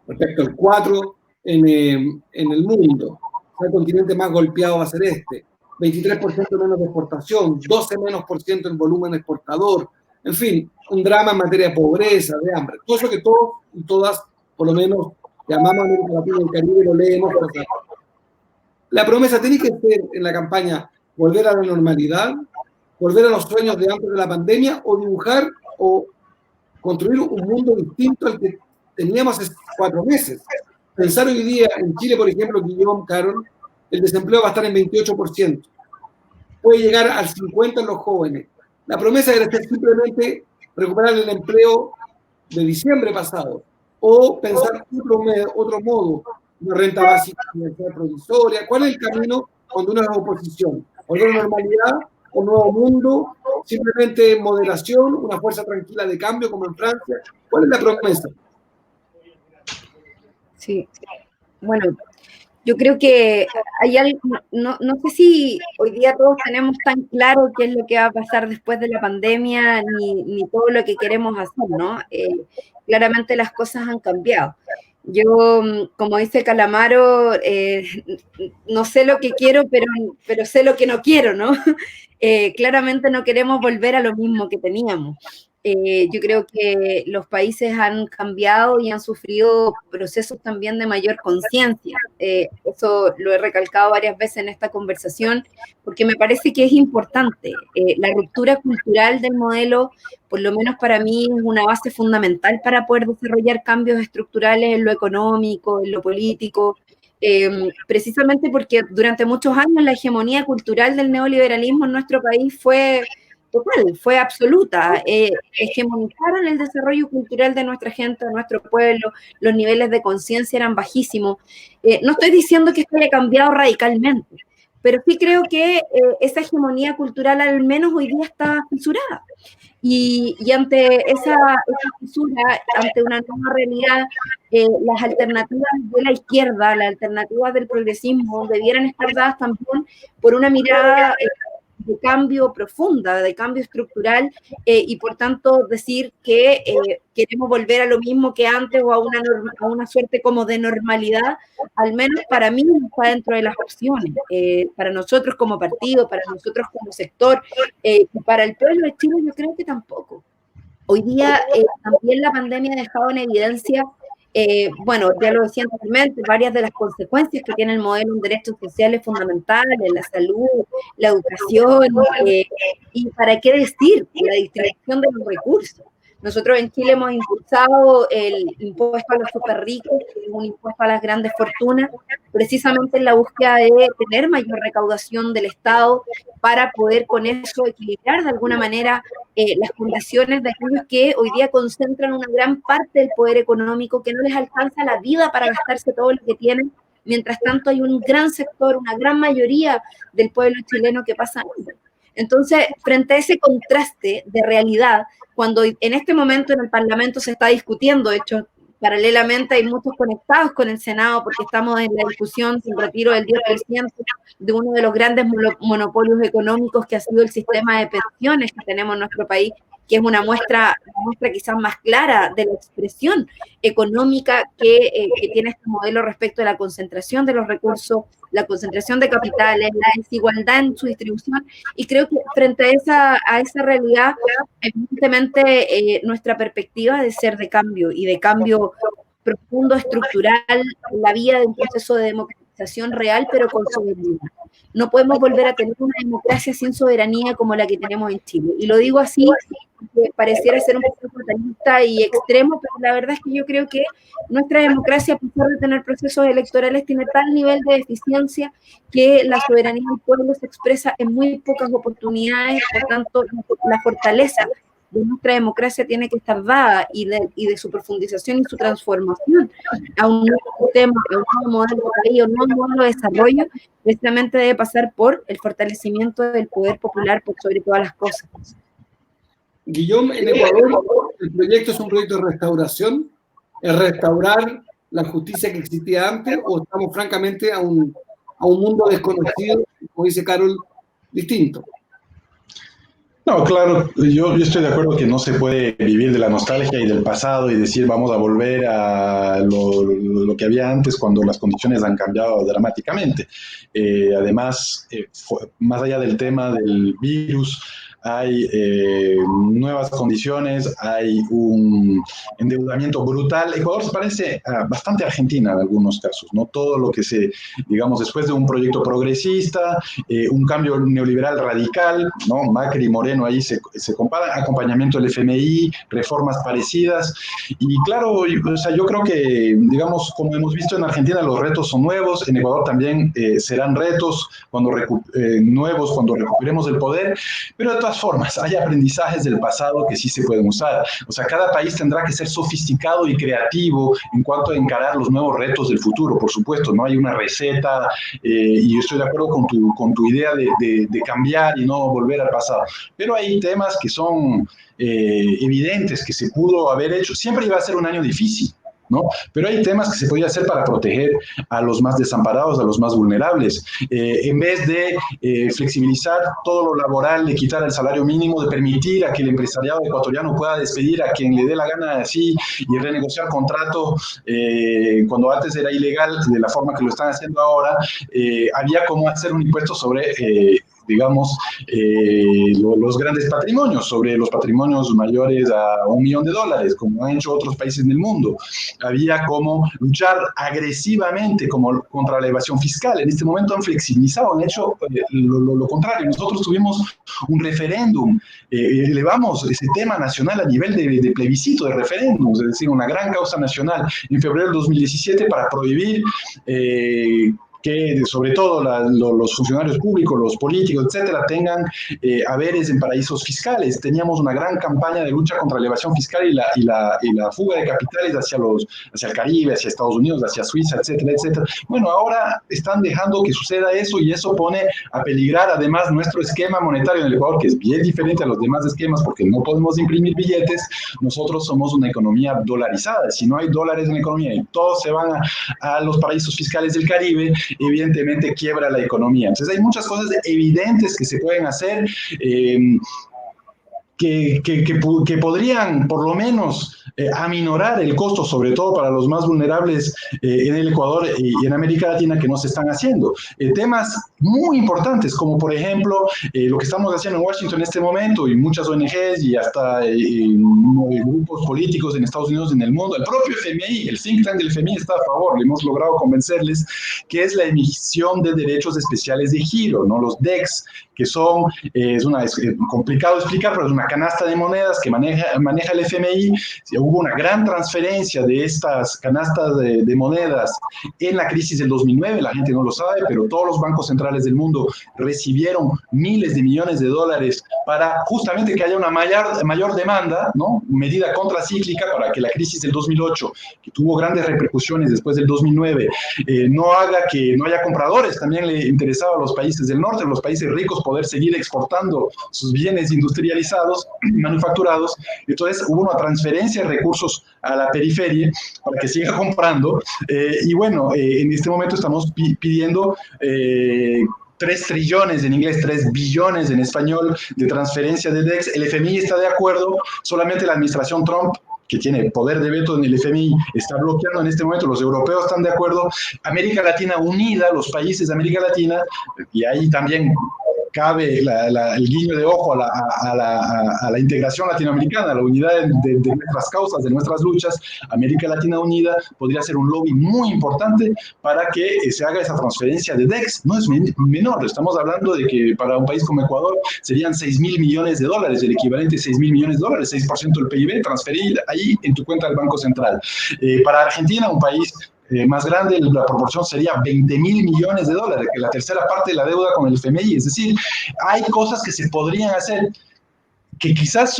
respecto al 4% en el mundo? El continente más golpeado va a ser este. 23% menos de exportación, 12% menos en volumen exportador. En fin, un drama en materia de pobreza, de hambre. Todo eso que todos y todas, por lo menos, llamamos a América Latina y el Caribe, lo leemos. La promesa tiene que ser en la campaña volver a la normalidad, volver a los sueños de antes de la pandemia o dibujar o construir un mundo distinto al que teníamos hace 4 meses. Pensar hoy día en Chile, por ejemplo, Guillaume, Carol, el desempleo va a estar en 28%. Puede llegar al 50% en los jóvenes. La promesa debe ser simplemente recuperar el empleo de diciembre pasado o pensar otro modo, una renta básica universal provisoria. ¿Cuál es el camino cuando uno es oposición? ¿Volver a la normalidad? ¿Un nuevo mundo? ¿Simplemente moderación? ¿Una fuerza tranquila de cambio como en Francia? ¿Cuál es la promesa?
Sí, bueno, yo creo que hay algo, no sé si hoy día todos tenemos tan claro qué es lo que va a pasar después de la pandemia, ni todo lo que queremos hacer, ¿no? Claramente las cosas han cambiado. Yo, como dice Calamaro, no sé lo que quiero, pero sé lo que no quiero, ¿no? Claramente no queremos volver a lo mismo que teníamos. Yo creo que los países han cambiado y han sufrido procesos también de mayor conciencia. Eso lo he recalcado varias veces en esta conversación, porque me parece que es importante. La ruptura cultural del modelo, por lo menos para mí, es una base fundamental para poder desarrollar cambios estructurales en lo económico, en lo político, precisamente porque durante muchos años la hegemonía cultural del neoliberalismo en nuestro país fue total, fue absoluta. Hegemonizaron el desarrollo cultural de nuestra gente, de nuestro pueblo, los niveles de conciencia eran bajísimos. No estoy diciendo que esto haya cambiado radicalmente, pero sí creo que esa hegemonía cultural al menos hoy día está fisurada. Y ante esa fisura, ante una nueva realidad, las alternativas de la izquierda, las alternativas del progresismo, debieran estar dadas también por una mirada de cambio profunda, de cambio estructural, y por tanto decir que queremos volver a lo mismo que antes o a una suerte como de normalidad, al menos para mí no está dentro de las opciones. Para nosotros como partido, para nosotros como sector, y para el pueblo de Chile yo creo que tampoco. Hoy día también la pandemia ha dejado en evidencia, bueno, ya lo decía anteriormente, varias de las consecuencias que tiene el modelo en derechos sociales fundamentales, la salud, la educación, y para qué decir, la distribución de los recursos. Nosotros en Chile hemos impulsado el impuesto a los super ricos, que es un impuesto a las grandes fortunas, precisamente en la búsqueda de tener mayor recaudación del Estado para poder con eso equilibrar de alguna manera las condiciones de aquellos que hoy día concentran una gran parte del poder económico, que no les alcanza la vida para gastarse todo lo que tienen. Mientras tanto hay un gran sector, una gran mayoría del pueblo chileno que pasa hambre. Entonces, frente a ese contraste de realidad, cuando en este momento en el Parlamento se está discutiendo, de hecho, paralelamente hay muchos conectados con el Senado porque estamos en la discusión del retiro del 10% de uno de los grandes monopolios económicos que ha sido el sistema de pensiones que tenemos en nuestro país, que es una muestra quizás más clara de la expresión económica que tiene este modelo respecto de la concentración de los recursos, la concentración de capitales, la desigualdad en su distribución, y creo que frente a esa realidad, evidentemente nuestra perspectiva de ser de cambio y de cambio profundo, estructural, la vía de un proceso de democratización real, pero con soberanía. No podemos volver a tener una democracia sin soberanía como la que tenemos en Chile. Y lo digo así, porque pareciera ser un poco fatalista y extremo, pero la verdad es que yo creo que nuestra democracia, a pesar de tener procesos electorales, tiene tal nivel de eficiencia que la soberanía del pueblo se expresa en muy pocas oportunidades, por tanto, la fortaleza de nuestra democracia tiene que estar dada y de su profundización y su transformación a un nuevo sistema, a un nuevo modelo de país, a un nuevo modelo de desarrollo, precisamente debe pasar por el fortalecimiento del poder popular por sobre todas las cosas.
Guillaume, en Ecuador el proyecto es un proyecto de restauración, es restaurar la justicia que existía antes, o estamos francamente a un mundo desconocido, como dice Carol, distinto.
No, claro, yo estoy de acuerdo que no se puede vivir de la nostalgia y del pasado y decir vamos a volver a lo que había antes cuando las condiciones han cambiado dramáticamente. Además, más allá del tema del virus, hay nuevas condiciones, hay un endeudamiento brutal. Ecuador se parece bastante a Argentina en algunos casos, ¿no? Todo lo que digamos, después de un proyecto progresista, un cambio neoliberal radical, ¿no? Macri y Moreno ahí se comparan, acompañamiento del FMI, reformas parecidas. Y claro, o sea, yo creo que, digamos, como hemos visto en Argentina, los retos son nuevos, en Ecuador también serán retos nuevos cuando recuperemos el poder, pero de todas formas, hay aprendizajes del pasado que sí se pueden usar. O sea, cada país tendrá que ser sofisticado y creativo en cuanto a encarar los nuevos retos del futuro, por supuesto, no hay una receta, y yo estoy de acuerdo con tu idea de cambiar y no volver al pasado. Pero hay temas que son evidentes, que se pudo haber hecho. Siempre iba a ser un año difícil, ¿no? Pero hay temas que se podía hacer para proteger a los más desamparados, a los más vulnerables. En vez de flexibilizar todo lo laboral, de quitar el salario mínimo, de permitir a que el empresariado ecuatoriano pueda despedir a quien le dé la gana así y renegociar contrato cuando antes era ilegal, de la forma que lo están haciendo ahora, había como hacer un impuesto sobre digamos, los grandes patrimonios, sobre los patrimonios mayores a $1 millón, como han hecho otros países en el mundo. Había como luchar agresivamente contra la evasión fiscal. En este momento han flexibilizado, han hecho lo contrario. Nosotros tuvimos un referéndum, elevamos ese tema nacional a nivel de plebiscito, de referéndum, es decir, una gran causa nacional en febrero del 2017 para prohibir que sobre todo los funcionarios públicos, los políticos, etcétera, tengan haberes en paraísos fiscales. Teníamos una gran campaña de lucha contra la evasión fiscal y la fuga de capitales hacia el Caribe, hacia Estados Unidos, hacia Suiza, etcétera, etcétera. Bueno, ahora están dejando que suceda eso y eso pone a peligrar además nuestro esquema monetario en el Ecuador, que es bien diferente a los demás esquemas porque no podemos imprimir billetes. Nosotros somos una economía dolarizada. Si no hay dólares en la economía y todos se van a los paraísos fiscales del Caribe, evidentemente quiebra la economía. Entonces hay muchas cosas evidentes que se pueden hacer que podrían por lo menos aminorar el costo, sobre todo para los más vulnerables en el Ecuador y en América Latina, que no se están haciendo. Temas muy importantes, como por ejemplo lo que estamos haciendo en Washington en este momento, y muchas ONGs y hasta grupos políticos en Estados Unidos, en el mundo, el propio FMI, el think tank del FMI está a favor, le hemos logrado convencerles, que es la emisión de derechos especiales de giro, ¿no? Los DEX, que son, es complicado explicar, pero es una canasta de monedas que maneja el FMI. Hubo una gran transferencia de estas canastas de monedas en la crisis del 2009, la gente no lo sabe, pero todos los bancos centrales del mundo recibieron miles de millones de dólares para justamente que haya una mayor demanda, ¿no? Medida contracíclica para que la crisis del 2008, que tuvo grandes repercusiones después del 2009, no haga que no haya compradores. También le interesaba a los países del norte, a los países ricos, poder seguir exportando sus bienes industrializados, manufacturados. Entonces hubo una transferencia de recursos a la periferia para que siga comprando. Y bueno, en este momento estamos pidiendo 3 trillones en inglés, 3 billones en español de transferencia de DEX. El FMI está de acuerdo, solamente la administración Trump, que tiene poder de veto en el FMI, está bloqueando en este momento. Los europeos están de acuerdo. América Latina unida, los países de América Latina, y ahí también cabe el guiño de ojo a la integración latinoamericana, a la unidad de nuestras causas, de nuestras luchas. América Latina unida podría ser un lobby muy importante para que se haga esa transferencia de DEX. No es menor, estamos hablando de que para un país como Ecuador serían $6.000 millones, el equivalente a $6.000 millones, 6% del PIB, transferir ahí en tu cuenta del Banco Central. Para Argentina, un país más grande, la proporción sería $20.000 millones, que la tercera parte de la deuda con el FMI. Es decir, hay cosas que se podrían hacer que quizás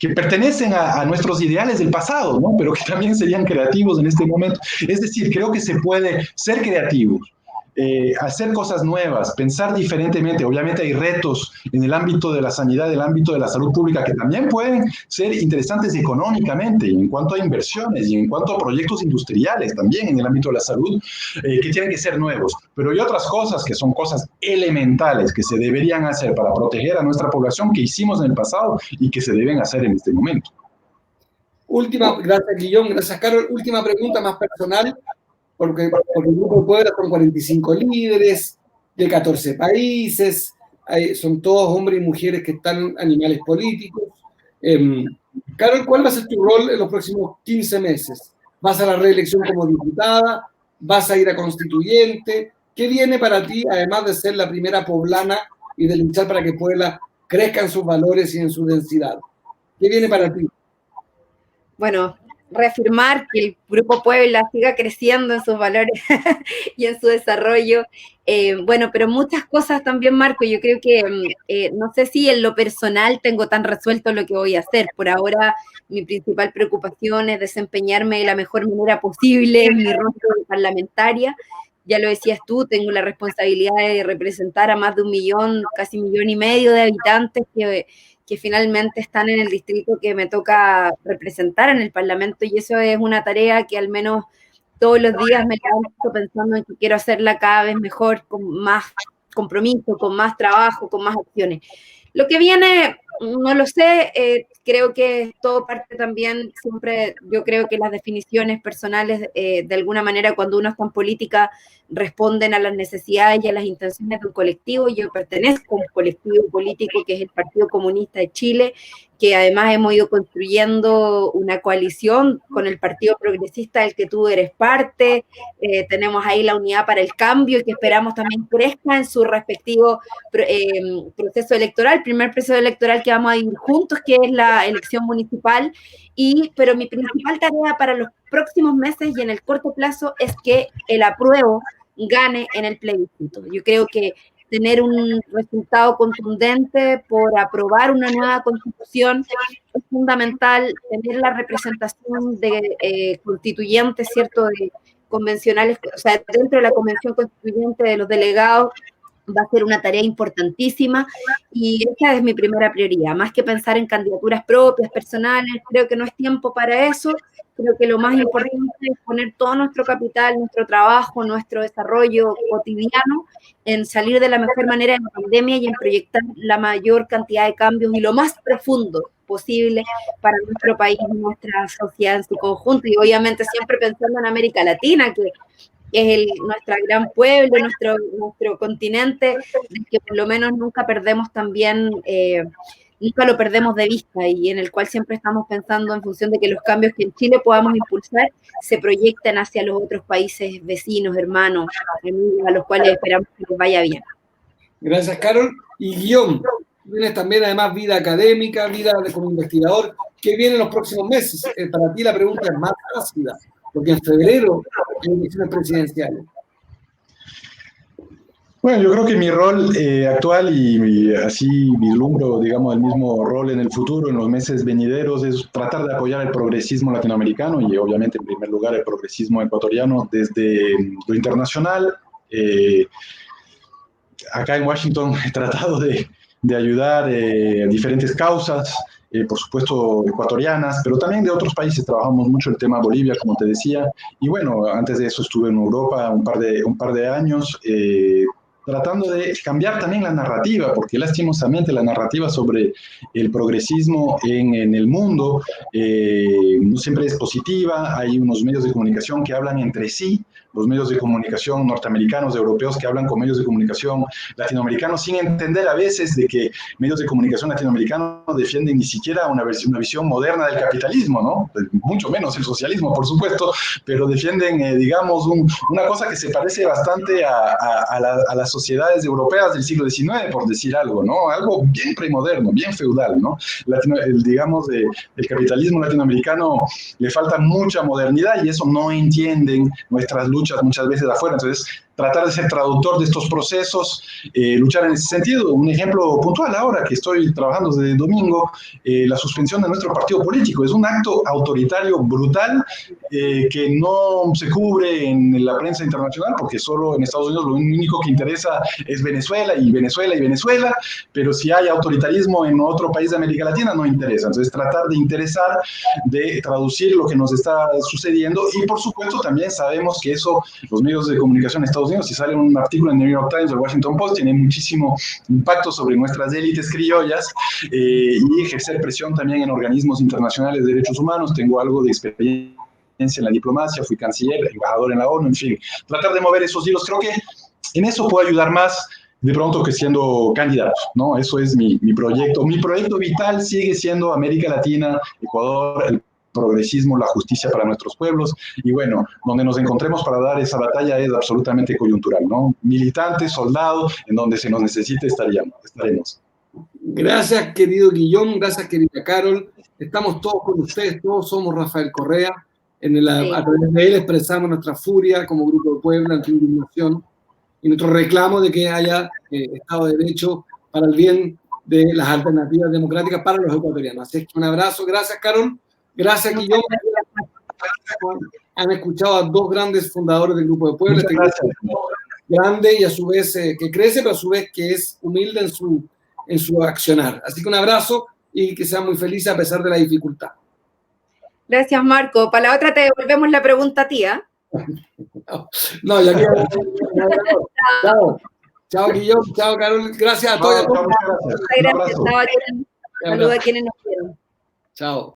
que pertenecen a nuestros ideales del pasado, ¿no? Pero que también serían creativos en este momento. Es decir, creo que se puede ser creativos, hacer cosas nuevas, pensar diferentemente. Obviamente hay retos en el ámbito de la sanidad, en el ámbito de la salud pública, que también pueden ser interesantes económicamente, en cuanto a inversiones y en cuanto a proyectos industriales también en el ámbito de la salud, que tienen que ser nuevos. Pero hay otras cosas que son cosas elementales que se deberían hacer para proteger a nuestra población, que hicimos en el pasado y que se deben hacer en este momento.
Gracias Guillón, gracias Carol. Última pregunta más personal. Porque el Grupo de Puebla son 45 líderes de 14 países, son todos hombres y mujeres que están animales políticos. Carol, ¿cuál va a ser tu rol en los próximos 15 meses? ¿Vas a la reelección como diputada? ¿Vas a ir a constituyente? ¿Qué viene para ti, además de ser la primera poblana y de luchar para que Puebla crezca en sus valores y en su densidad? ¿Qué viene para ti?
Bueno, reafirmar que el Grupo Puebla siga creciendo en sus valores y en su desarrollo. Bueno, pero muchas cosas también, Marco. Yo creo que no sé si en lo personal tengo tan resuelto lo que voy a hacer. Por ahora, mi principal preocupación es desempeñarme de la mejor manera posible en mi rol parlamentaria. Ya lo decías tú, tengo la responsabilidad de representar a más de 1 millón, casi 1,5 millones de habitantes que finalmente están en el distrito que me toca representar en el Parlamento, y eso es una tarea que al menos todos los días me levanto pensando en que quiero hacerla cada vez mejor, con más compromiso, con más trabajo, con más acciones. Lo que viene, no lo sé, creo que todo parte también, siempre yo creo que las definiciones personales, de alguna manera, cuando uno está en política, responden a las necesidades y a las intenciones de un colectivo. Yo pertenezco a un colectivo político que es el Partido Comunista de Chile, que además hemos ido construyendo una coalición con el Partido Progresista del que tú eres parte. Tenemos ahí la Unidad para el Cambio, que esperamos también crezca en su respectivo proceso electoral, primer proceso electoral que vamos a vivir juntos, que es la elección municipal. Pero mi principal tarea para los próximos meses y en el corto plazo es que el apruebo gane en el plebiscito. Yo creo que tener un resultado contundente por aprobar una nueva constitución es fundamental, tener la representación de constituyentes, ¿cierto?, de convencionales, o sea, dentro de la convención constituyente de los delegados, va a ser una tarea importantísima y esa es mi primera prioridad, más que pensar en candidaturas propias, personales. Creo que no es tiempo para eso. Creo que lo más importante es poner todo nuestro capital, nuestro trabajo, nuestro desarrollo cotidiano en salir de la mejor manera de la pandemia y en proyectar la mayor cantidad de cambios y lo más profundo posible para nuestro país y nuestra sociedad en su conjunto. Y obviamente siempre pensando en América Latina, que es nuestro gran pueblo, nuestro continente, que por lo menos nunca perdemos también, nunca lo perdemos de vista y en el cual siempre estamos pensando en función de que los cambios que en Chile podamos impulsar se proyecten hacia los otros países vecinos, hermanos, amigos, a los cuales esperamos que les vaya bien.
Gracias, Carol. Y Guillaume, tienes también además vida académica, vida como investigador. ¿Qué viene en los próximos meses? Para ti la pregunta es más ácida, porque en febrero hay elecciones presidenciales.
Bueno, yo creo que mi rol actual y así vislumbro, digamos, el mismo rol en el futuro, en los meses venideros, es tratar de apoyar el progresismo latinoamericano y obviamente en primer lugar el progresismo ecuatoriano desde lo internacional. Acá en Washington he tratado de ayudar a diferentes causas, por supuesto ecuatorianas, pero también de otros países. Trabajamos mucho el tema Bolivia, como te decía, y bueno, antes de eso estuve en Europa un par de años, tratando de cambiar también la narrativa, porque lastimosamente la narrativa sobre el progresismo en el mundo no siempre es positiva. Hay unos medios de comunicación que hablan entre sí, los medios de comunicación norteamericanos, europeos, que hablan con medios de comunicación latinoamericanos, sin entender a veces de que medios de comunicación latinoamericanos defienden ni siquiera una visión moderna del capitalismo, ¿no? Mucho menos el socialismo, por supuesto, pero defienden, digamos, una cosa que se parece bastante a las sociedades europeas del siglo XIX, por decir algo, ¿no? Algo bien premoderno, bien feudal, ¿no? Digamos, el capitalismo latinoamericano le falta mucha modernidad y eso no entienden nuestras luchas muchas veces afuera. Entonces, tratar de ser traductor de estos procesos, luchar en ese sentido. Un ejemplo puntual ahora que estoy trabajando desde el domingo, la suspensión de nuestro partido político. Es un acto autoritario brutal que no se cubre en la prensa internacional porque solo en Estados Unidos lo único que interesa es Venezuela y Venezuela y Venezuela, pero si hay autoritarismo en otro país de América Latina no interesa. Entonces tratar de interesar, de traducir lo que nos está sucediendo y por supuesto también sabemos que eso, los medios de comunicación en Estados Unidos, si sale un artículo en el New York Times o el Washington Post, tiene muchísimo impacto sobre nuestras élites criollas y ejercer presión también en organismos internacionales de derechos humanos. Tengo algo de experiencia en la diplomacia, fui canciller, embajador en la ONU, en fin, tratar de mover esos hilos. Creo que en eso puedo ayudar más de pronto que siendo candidato, ¿no? Eso es mi proyecto. Mi proyecto vital sigue siendo América Latina, Ecuador, el progresismo, la justicia para nuestros pueblos, y bueno, donde nos encontremos para dar esa batalla es absolutamente coyuntural, ¿no? Militantes, soldados, en donde se nos necesite estaremos.
Gracias, querido Guillaume, gracias, querida Carol. Estamos todos con ustedes, todos somos Rafael Correa. A través de él expresamos nuestra furia como Grupo de Puebla, nuestra indignación y nuestro reclamo de que haya Estado de Derecho para el bien de las alternativas democráticas para los ecuatorianos. Así es que un abrazo, gracias, Carol. Gracias, Guillaume. Han escuchado a dos grandes fundadores del Grupo de Puebla. Este grupo grande y a su vez que crece, pero a su vez que es humilde en su accionar. Así que un abrazo y que sean muy felices a pesar de la dificultad.
Gracias, Marco. Para la otra te devolvemos la pregunta a ti, ¿eh?
No, ya queda. Chao. Chao, Guillaume. Chao, Carol. Gracias a todos.
Gracias. Saludos a quienes nos vieron.
Chao.